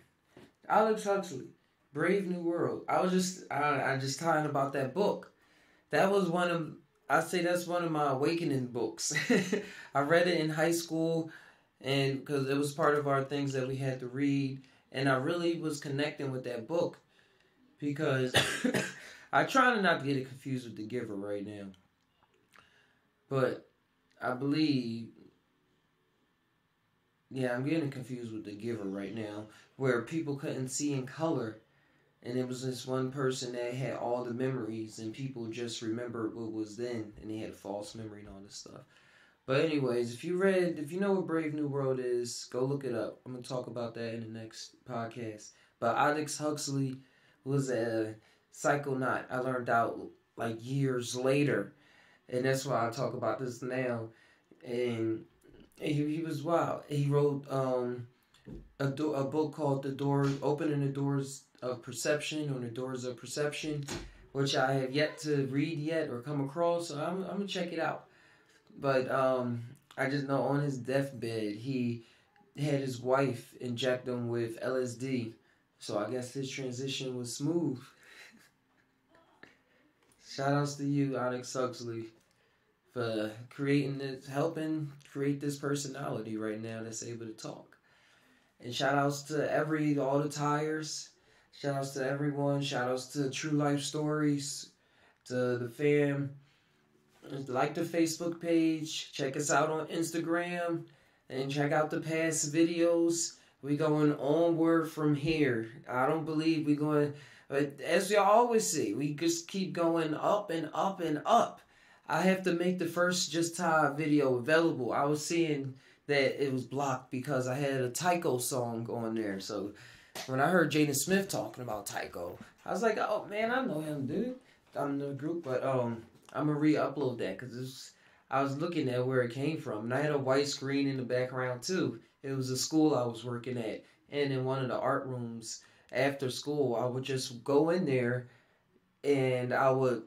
Aldous Huxley, Brave New World. I just talking about that book. That was that's one of my awakening books. I read it in high school, and because it was part of our things that we had to read, and I really was connecting with that book because I try not to get it confused with The Giver right now, but I believe, yeah, I'm getting confused with The Giver right now, where people couldn't see in color. And it was this one person that had all the memories, and people just remembered what was then, and they had false memory and all this stuff. But anyways, if you know what Brave New World is, go look it up. I'm going to talk about that in the next podcast. But Aldous Huxley was a psychonaut. I learned out like years later, and that's why I talk about this now. And he was wild. He wrote a book called Opening the Doors of Perception, or The Doors of Perception, which I have yet to read yet or come across, so I'm going to check it out. But I just know on his deathbed, he had his wife inject him with LSD, so I guess his transition was smooth. Shout outs to you, Aldous Huxley, for helping create this personality right now that's able to talk. And shout outs to all the tires. Shout outs to everyone. Shout outs to True Life Stories, to the fam. Like the Facebook page. Check us out on Instagram. And check out the past videos. We going onward from here. I don't believe we going, as y'all always see, we just keep going up and up and up. I have to make the first JUSt TAi video available. I was seeing that it was blocked because I had a Tycho song on there. So when I heard Jaden Smith talking about Tycho, I was like, oh man, I know him, dude. I'm in the group, but I'm gonna re-upload that because I was looking at where it came from, and I had a white screen in the background too. It was a school I was working at, and in one of the art rooms after school, I would just go in there, and it would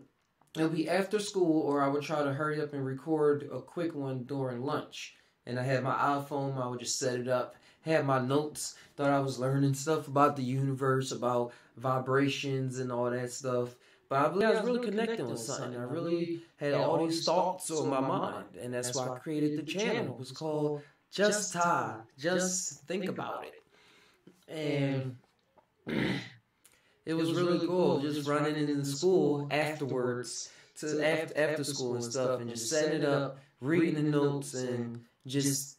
be after school, or I would try to hurry up and record a quick one during lunch. And I had my iPhone, I would just set it up, had my notes, thought I was learning stuff about the universe, about vibrations and all that stuff. But I believe I was really connecting with something. I really had all these thoughts on my mind. And that's why I created the channel. It was called JUSt TAi. Just think about it. And it was really cool just running into the school afterwards, after school and stuff, and just setting it up, reading the notes, and just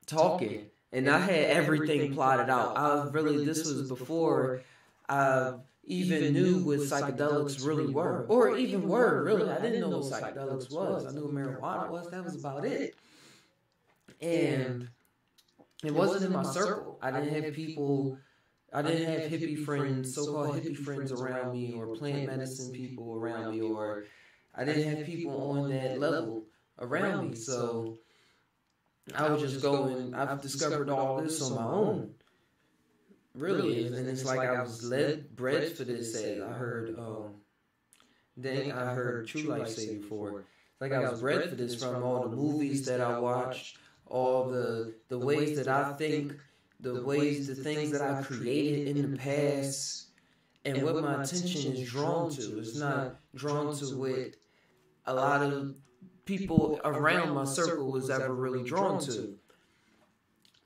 talking. And I had everything plotted out. This was before I even knew what psychedelics really were. Or even were, really. I didn't know what psychedelics was. I knew what marijuana was. That was about it. And it wasn't in my circle. I didn't have hippie friends, so-called hippie friends around me, or plant medicine people around me, or I didn't have people on that level around me. So I was just going, I've discovered all this on my own. Really. And it's like I was bred for this, as I heard True Life say before. Like I was bred for this from all the movies that I watched, all the ways that I think, the things that I created in the past. and what my attention is drawn to. It's not drawn to what a lot of people around my circle was ever really drawn to.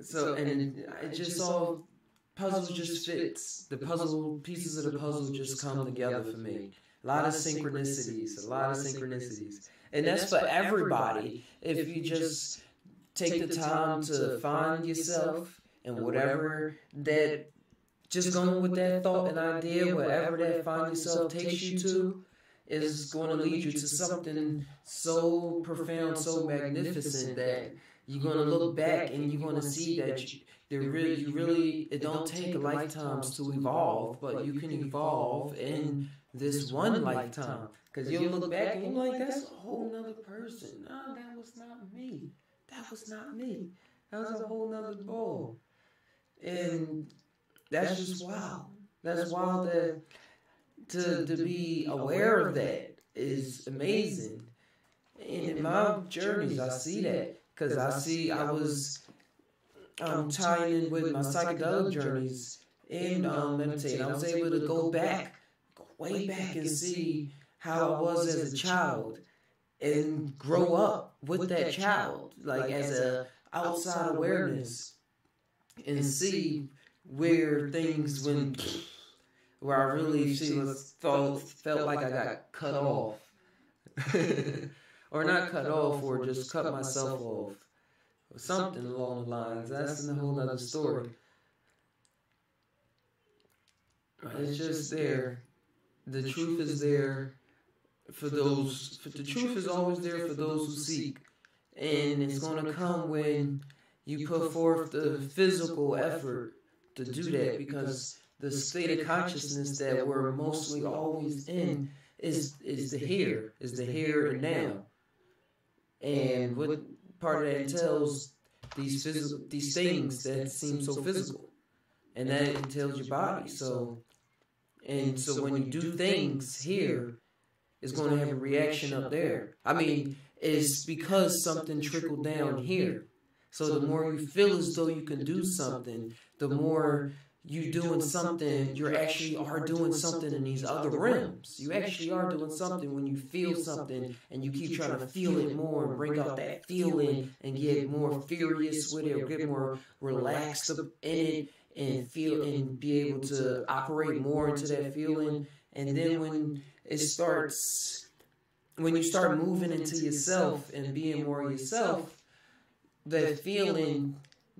So, and it just all, puzzle just fits. The puzzle, pieces of the puzzle just come together for me. A lot of synchronicities, And that's for everybody. If you just take the time to find yourself and whatever that, just going with that thought and idea, whatever that find yourself takes you to, is going to lead you to something so profound, so magnificent that you're going to look back and you're going to see that you really, it don't take lifetimes to evolve, but you can evolve in this one lifetime. Because you'll look back and you're like, that's a whole nother person. No, that was not me. That was not me. That was a whole nother ball. And that's just wild. That's wild that to be aware of that is amazing. And in my journeys, I see that. Because I was tying in with my psychedelic journeys and meditating. I was able to go way back and see how I was as a child and grow up with that child, like as a outside awareness, and see where things where I really felt like I got cut off. Or not cut off, or just cut myself off. Or something along the lines. That's a whole other story. It's just there. The truth is there for those. The truth is always there for those who seek. And it's going to come when you put forth the physical effort to do that, because the state of consciousness that we're mostly always in is the here and now. And what part of that entails these things that seem so physical, and that entails your body. So when you do things here, it's going to have a reaction up there. I mean, it's because something trickled down here. So the more you feel as though you can do something, the more you doing something, you actually are doing something in these other realms. You actually are doing something when you feel something and you keep trying to feel it more and bring out that feeling and get more furious with it, or get more relaxed in it and feel and be able to operate more into that feeling. And then when you start moving into yourself and being more yourself, that feeling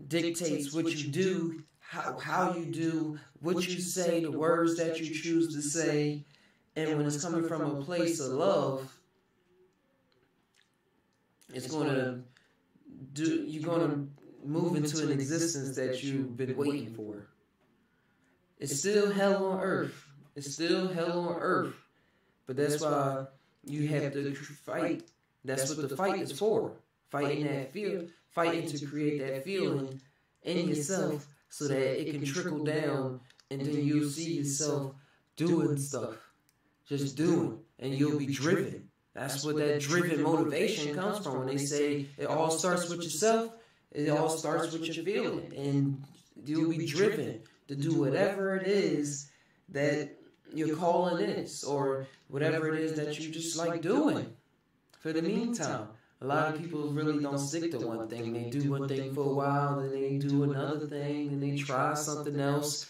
dictates what you do, how you do, what you say, the words that you choose to say. And when it's coming from a place of love, you're going to move into an existence that you've been waiting for. It's still hell on earth. It's still hell on earth. But that's why you have to fight. That's what the fight is for. Fighting that feel, fighting to create that feeling in yourself, so that it can trickle down, and then you'll see yourself doing stuff. Just doing. And you'll be driven. That's what that driven motivation comes from. When they say it all starts with yourself, it all starts with your feeling. And you'll be driven to do whatever it is that your calling is, or whatever it is that you just like doing. For the meantime, a lot of people really don't stick to one thing. They do one thing for a while, then they do another thing, and they try something else.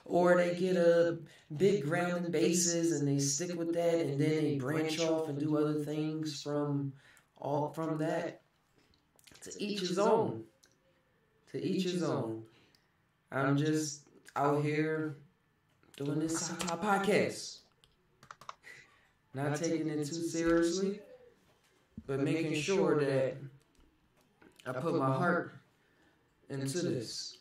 Or they get a big grounding basis and they stick with that, and then they branch off and do other things from that. To each his own. To each his own. I'm just out here doing this Psy TAi podcast. Not taking it too seriously, but making sure that I put my heart into this.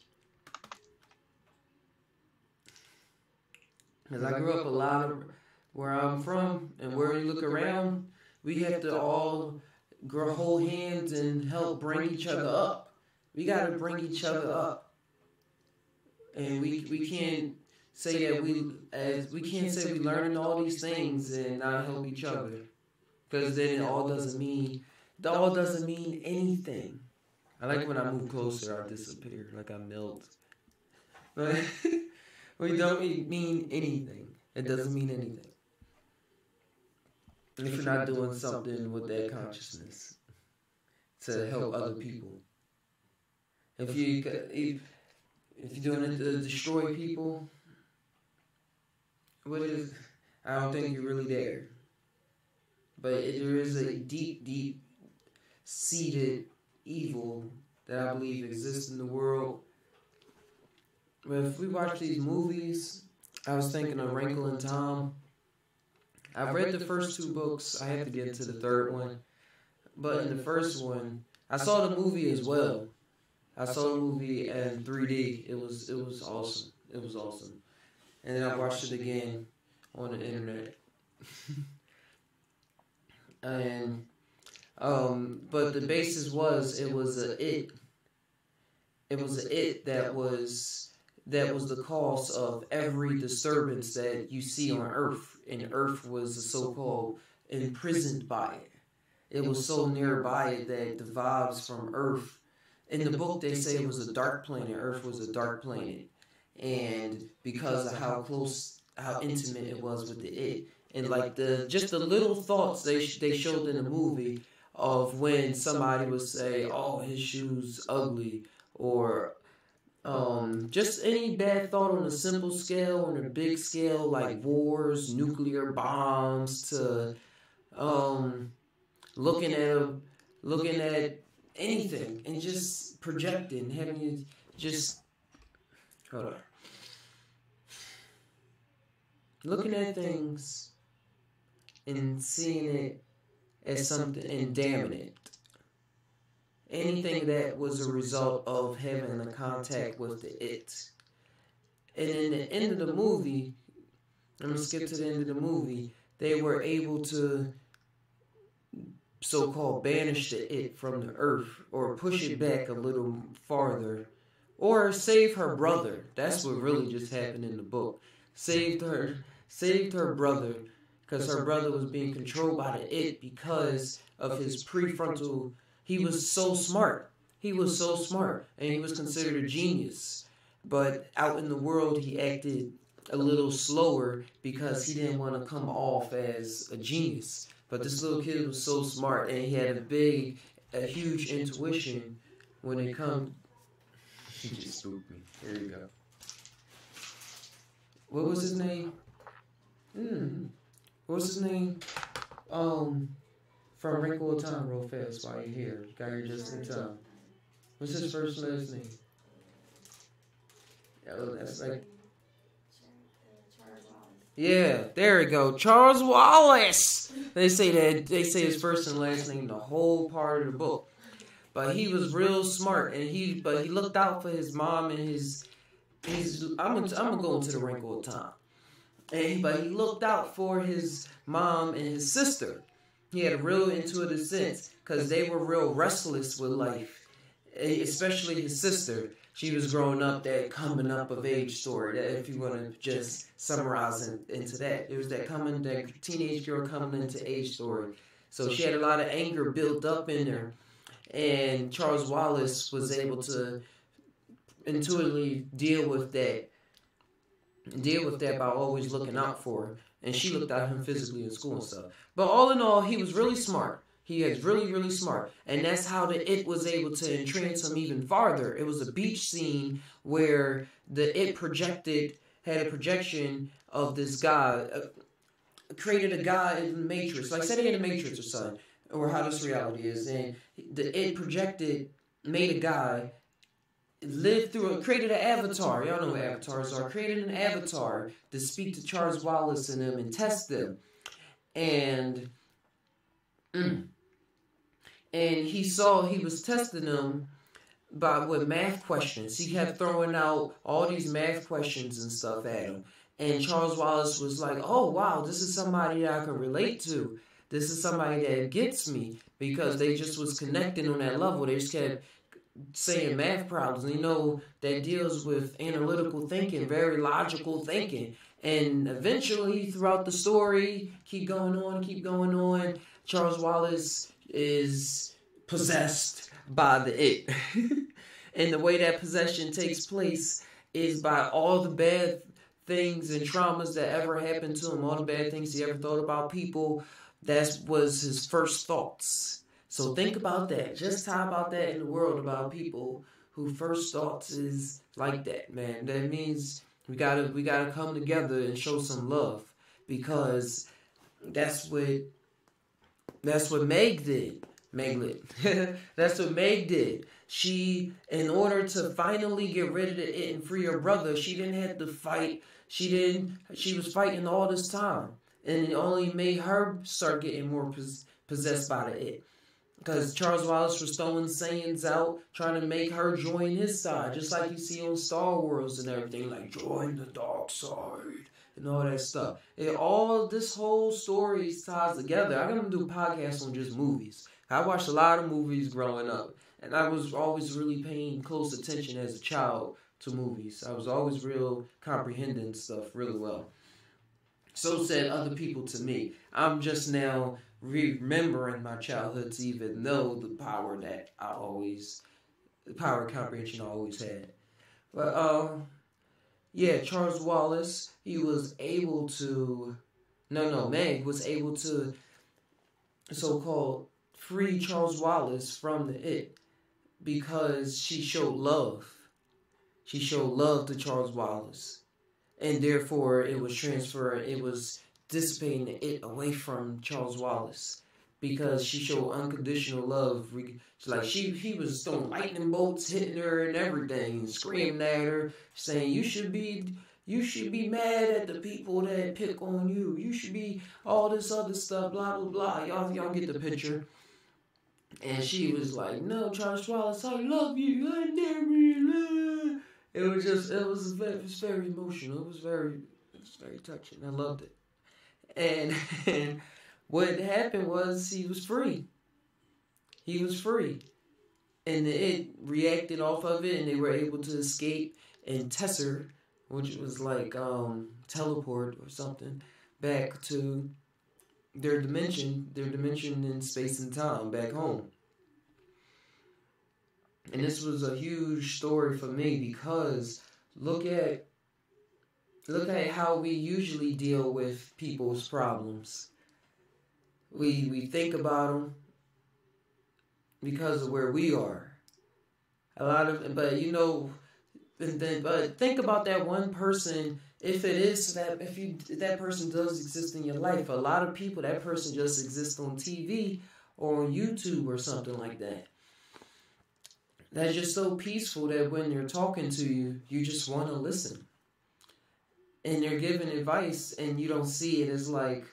Because I grew up a lot of where I'm from, and where you look around, we have to all hold hands and help bring each other up. We got to bring each other up. And we can't say that we can't say we learning all these things and not help each other. Because then it all doesn't mean anything. I like when I move closer, I disappear, like I melt. But we don't mean anything. It doesn't mean anything. If you're not doing something with that consciousness to help other people. If you're doing it to destroy people, I don't think you're really there. But there is a deep, deep seated evil that I believe exists in the world. But if we watch these movies, I was thinking of Wrinkle in Time. I've read the first 2 books. I have to get into the third one. But in the first one, I saw the movie as well. I saw the movie in 3D. It was awesome. It was awesome. And then I watched it again on the internet. And but the basis was it was an it that was the cause of every disturbance that you see on Earth, and Earth was so-called imprisoned by it. It was so nearby it that the vibes from Earth, in the book they say it was a dark planet. Earth was a dark planet, and because of how intimate it was with the it, and like just the little thoughts they showed in the movie of when somebody would say, "Oh, his shoes ugly," or just any bad thought on a simple scale, on a big scale, like wars, nuclear bombs, to looking at anything and just projecting, having you just hold on, looking at things and seeing it as something and damning it. Anything that was a result of having a contact with the it. And in the end of the movie, I'm going to skip to the end of the movie, they were able to so-called banish the it from the earth, or push it back a little farther, or save her brother. That's what really just happened in the book. Saved her brother, because her brother was being controlled by the it because of his prefrontal. He was so smart. And he was considered a genius. But out in the world, he acted a little slower because he didn't want to come off as a genius. But this little kid was so smart, and he had a huge intuition when it comes. He just spooked me. There you go. What was his name? What was his name? From Wrinkle in Time, real fast, while you're here. Got here just in time. What's his first and last name? Yeah, that's like. Yeah, there we go. Charles Wallace. They say his first and last name the whole part of the book. But he was real smart, and he looked out for his mom and his. I'm gonna go into the Wrinkle in Time. But he looked out for his mom and his sister. He had a real intuitive sense because they were real restless with life, especially his sister. She was growing up, that coming up of age story. That, if you want to just summarize into that, it was that teenage girl coming into age story. So she had a lot of anger built up in her, and Charles Wallace was able to intuitively deal with that by always looking out for her. And she looked at him physically in school and stuff. But all in all, he was really smart. He is really, really smart. And that's how it was able to entrance him even farther. It was a beach scene where it had a projection of this guy, created a guy in the Matrix. Like, say they in the Matrix or something, or how this reality is. And made a guy, created an avatar. Y'all know what avatars are. Created an avatar to speak to Charles Wallace and them and test them. And he was testing them with math questions. He kept throwing out all these math questions and stuff at him. And Charles Wallace was like, "Oh wow, this is somebody that I can relate to. This is somebody that gets me," because they just was connecting on that level. They just kept saying math problems, that deals with analytical thinking, very logical thinking. And eventually, throughout the story, keep going on, Charles Wallace is possessed by the it. And the way that possession takes place is by all the bad things and traumas that ever happened to him, all the bad things he ever thought about people, that was his first thoughts. So think about that. Just talk about that in the world about people who first thoughts is like that, man. That means we gotta come together and show some love, because that's what Meg did. That's what Meg did. She, in order to finally get rid of it and free her brother, she didn't have to fight. She was fighting all this time, and it only made her start getting more possessed by the it. Because Charles Wallace was throwing sayings out, trying to make her join his side, just like you see on Star Wars and everything, like join the dark side and all that stuff. This whole story ties together. I'm gonna do podcasts on just movies. I watched a lot of movies growing up, and I was always really paying close attention as a child to movies. I was always real comprehending stuff really well. So said other people to me. I'm just now remembering my childhood to even know the power of comprehension I always had. But yeah, Charles Wallace, he was able to, Meg was able to so-called free Charles Wallace from the it, because she showed love. She showed love to Charles Wallace. And therefore, it was dissipating the it away from Charles Wallace, because she showed unconditional love. Like he was throwing lightning bolts, hitting her and everything, and screaming at her, saying, you should be mad at the people that pick on you. You should be all this other stuff, blah, blah, blah. Y'all get the picture. And she was like, no, Charles Wallace, I love you. I never. It was very emotional. It was very touching. I loved it. And what happened was he was free. He was free. And it reacted off of it, and they were able to escape and Tesser, which was like teleport or something, back to their dimension in space and time, back home. And this was a huge story for me, because look at how we usually deal with people's problems. We think about them because of where we are. But think about that one person. If that person does exist in your life, a lot of people, that person just exists on TV or on YouTube or something like that. That's just so peaceful that when they're talking to you, you just want to listen. And they're giving advice, and you don't see it as like,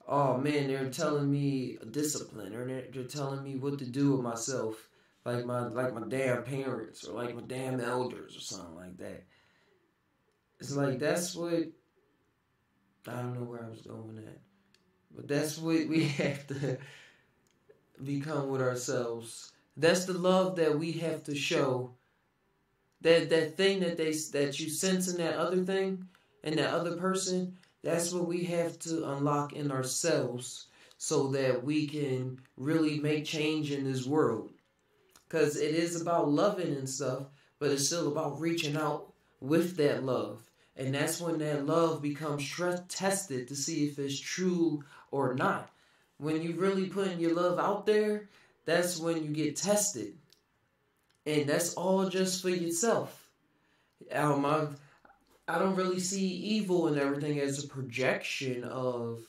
oh man, they're telling me discipline, or they're telling me what to do with myself, like my damn parents, or like my damn elders, or something like that. It's like, that's what, I don't know where I was going with that, but that's what we have to become with ourselves. That's the love that we have to show. That thing that you sense in that other thing, in that other person, that's what we have to unlock in ourselves, so that we can really make change in this world. Because it is about loving and stuff, but it's still about reaching out with that love. And that's when that love becomes tested to see if it's true or not. When you really putting your love out there, that's when you get tested. And that's all just for yourself. I don't really see evil and everything as a projection of,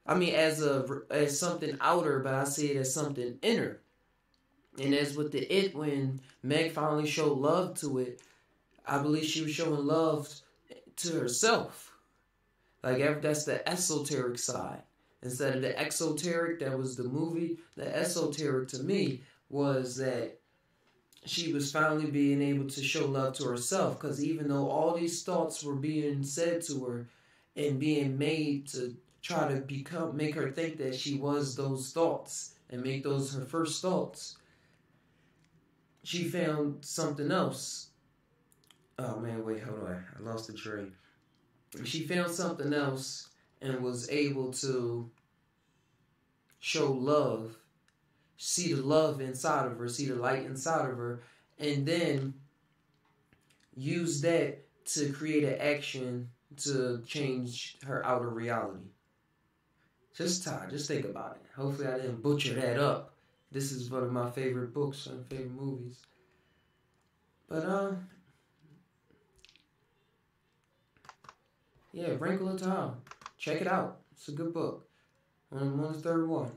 as something outer, but I see it as something inner. And as with the it, when Meg finally showed love to it, I believe she was showing love to herself. Like, that's the esoteric side. Instead of the exoteric, that was the movie. The esoteric to me was that she was finally being able to show love to herself. Because even though all these thoughts were being said to her and being made to try to make her think that she was those thoughts and make those her first thoughts, she found something else. Oh man, wait, hold on. I lost the train. She found something else and was able to show love, see the love inside of her, see the light inside of her, and then use that to create an action to change her outer reality. JUSt TAi, just think about it. Hopefully I didn't butcher that up. This is one of my favorite books and favorite movies. But yeah, Wrinkle of Time. Check it out. It's a good book. I'm on the third one.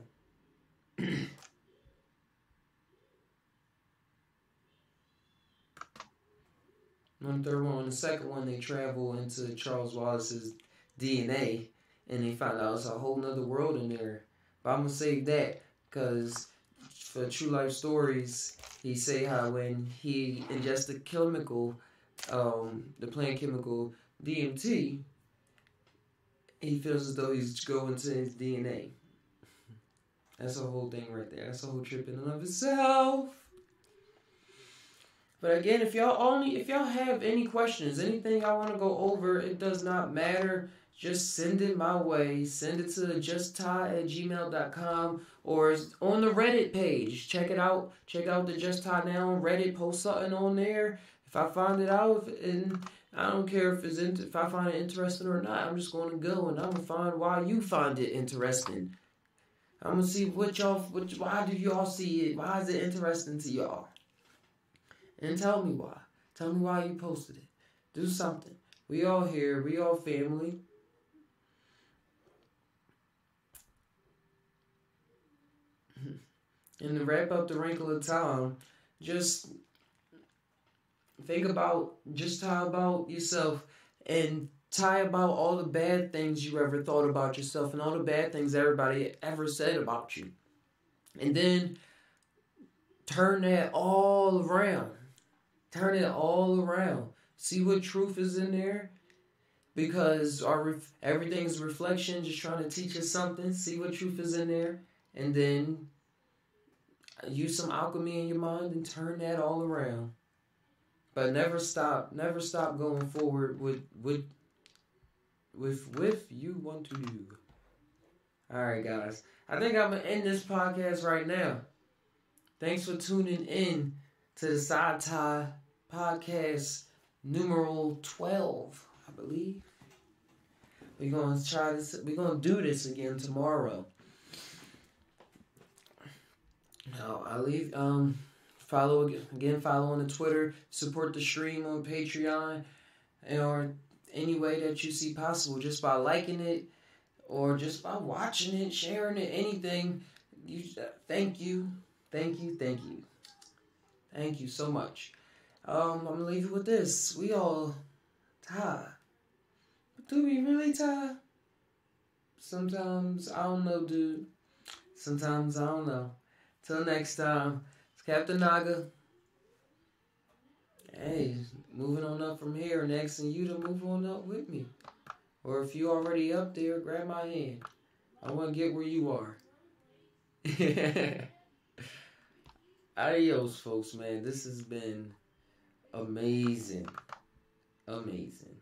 On the third one. On the second one, they travel into Charles Wallace's DNA, and they find out it's a whole nother world in there. But I'm gonna save that, because for True Life Stories, he say how when he ingests the chemical, the plant chemical DMT, he feels as though he's going to his DNA. That's a whole thing right there. That's a whole trip in and of itself. But again, if y'all have any questions, anything I want to go over, it does not matter. Just send it my way. Send it to justti@gmail.com or on the Reddit page. Check it out. Check out the JUSt TAi now on Reddit. Post something on there. If I find it out, and I don't care if I find it interesting or not, I'm just going to go and I'm going to find why you find it interesting. I'm going to see why do y'all see it? Why is it interesting to y'all? And tell me why. Tell me why you posted it. Do something. We all here. We all family. And to wrap up the Wrinkle of Time, just think about, JUSt TAi about yourself, and TAi about all the bad things you ever thought about yourself and all the bad things everybody ever said about you. And then turn that all around. Turn it all around. See what truth is in there. Because everything's a reflection, just trying to teach us something. See what truth is in there. And then use some alchemy in your mind and turn that all around. But never stop going forward with you want to do. Alright, guys. I think I'm going to end this podcast right now. Thanks for tuning in to the Psy TAi podcast numeral 12, I believe. We're going to try this. We're going to do this again tomorrow. Now, I leave, follow on the Twitter, support the stream on Patreon, or any way that you see possible, just by liking it, or just by watching it, sharing it, anything. Thank you so much. I'm gonna leave you with this. We all Thai. But do we really Thai? Sometimes I don't know, dude. Sometimes I don't know. Till next time, it's Captain Naga. Hey, moving on up from here and asking you to move on up with me. Or if you already up there, grab my hand. I want to get where you are. Adios, folks, man. This has been amazing. Amazing.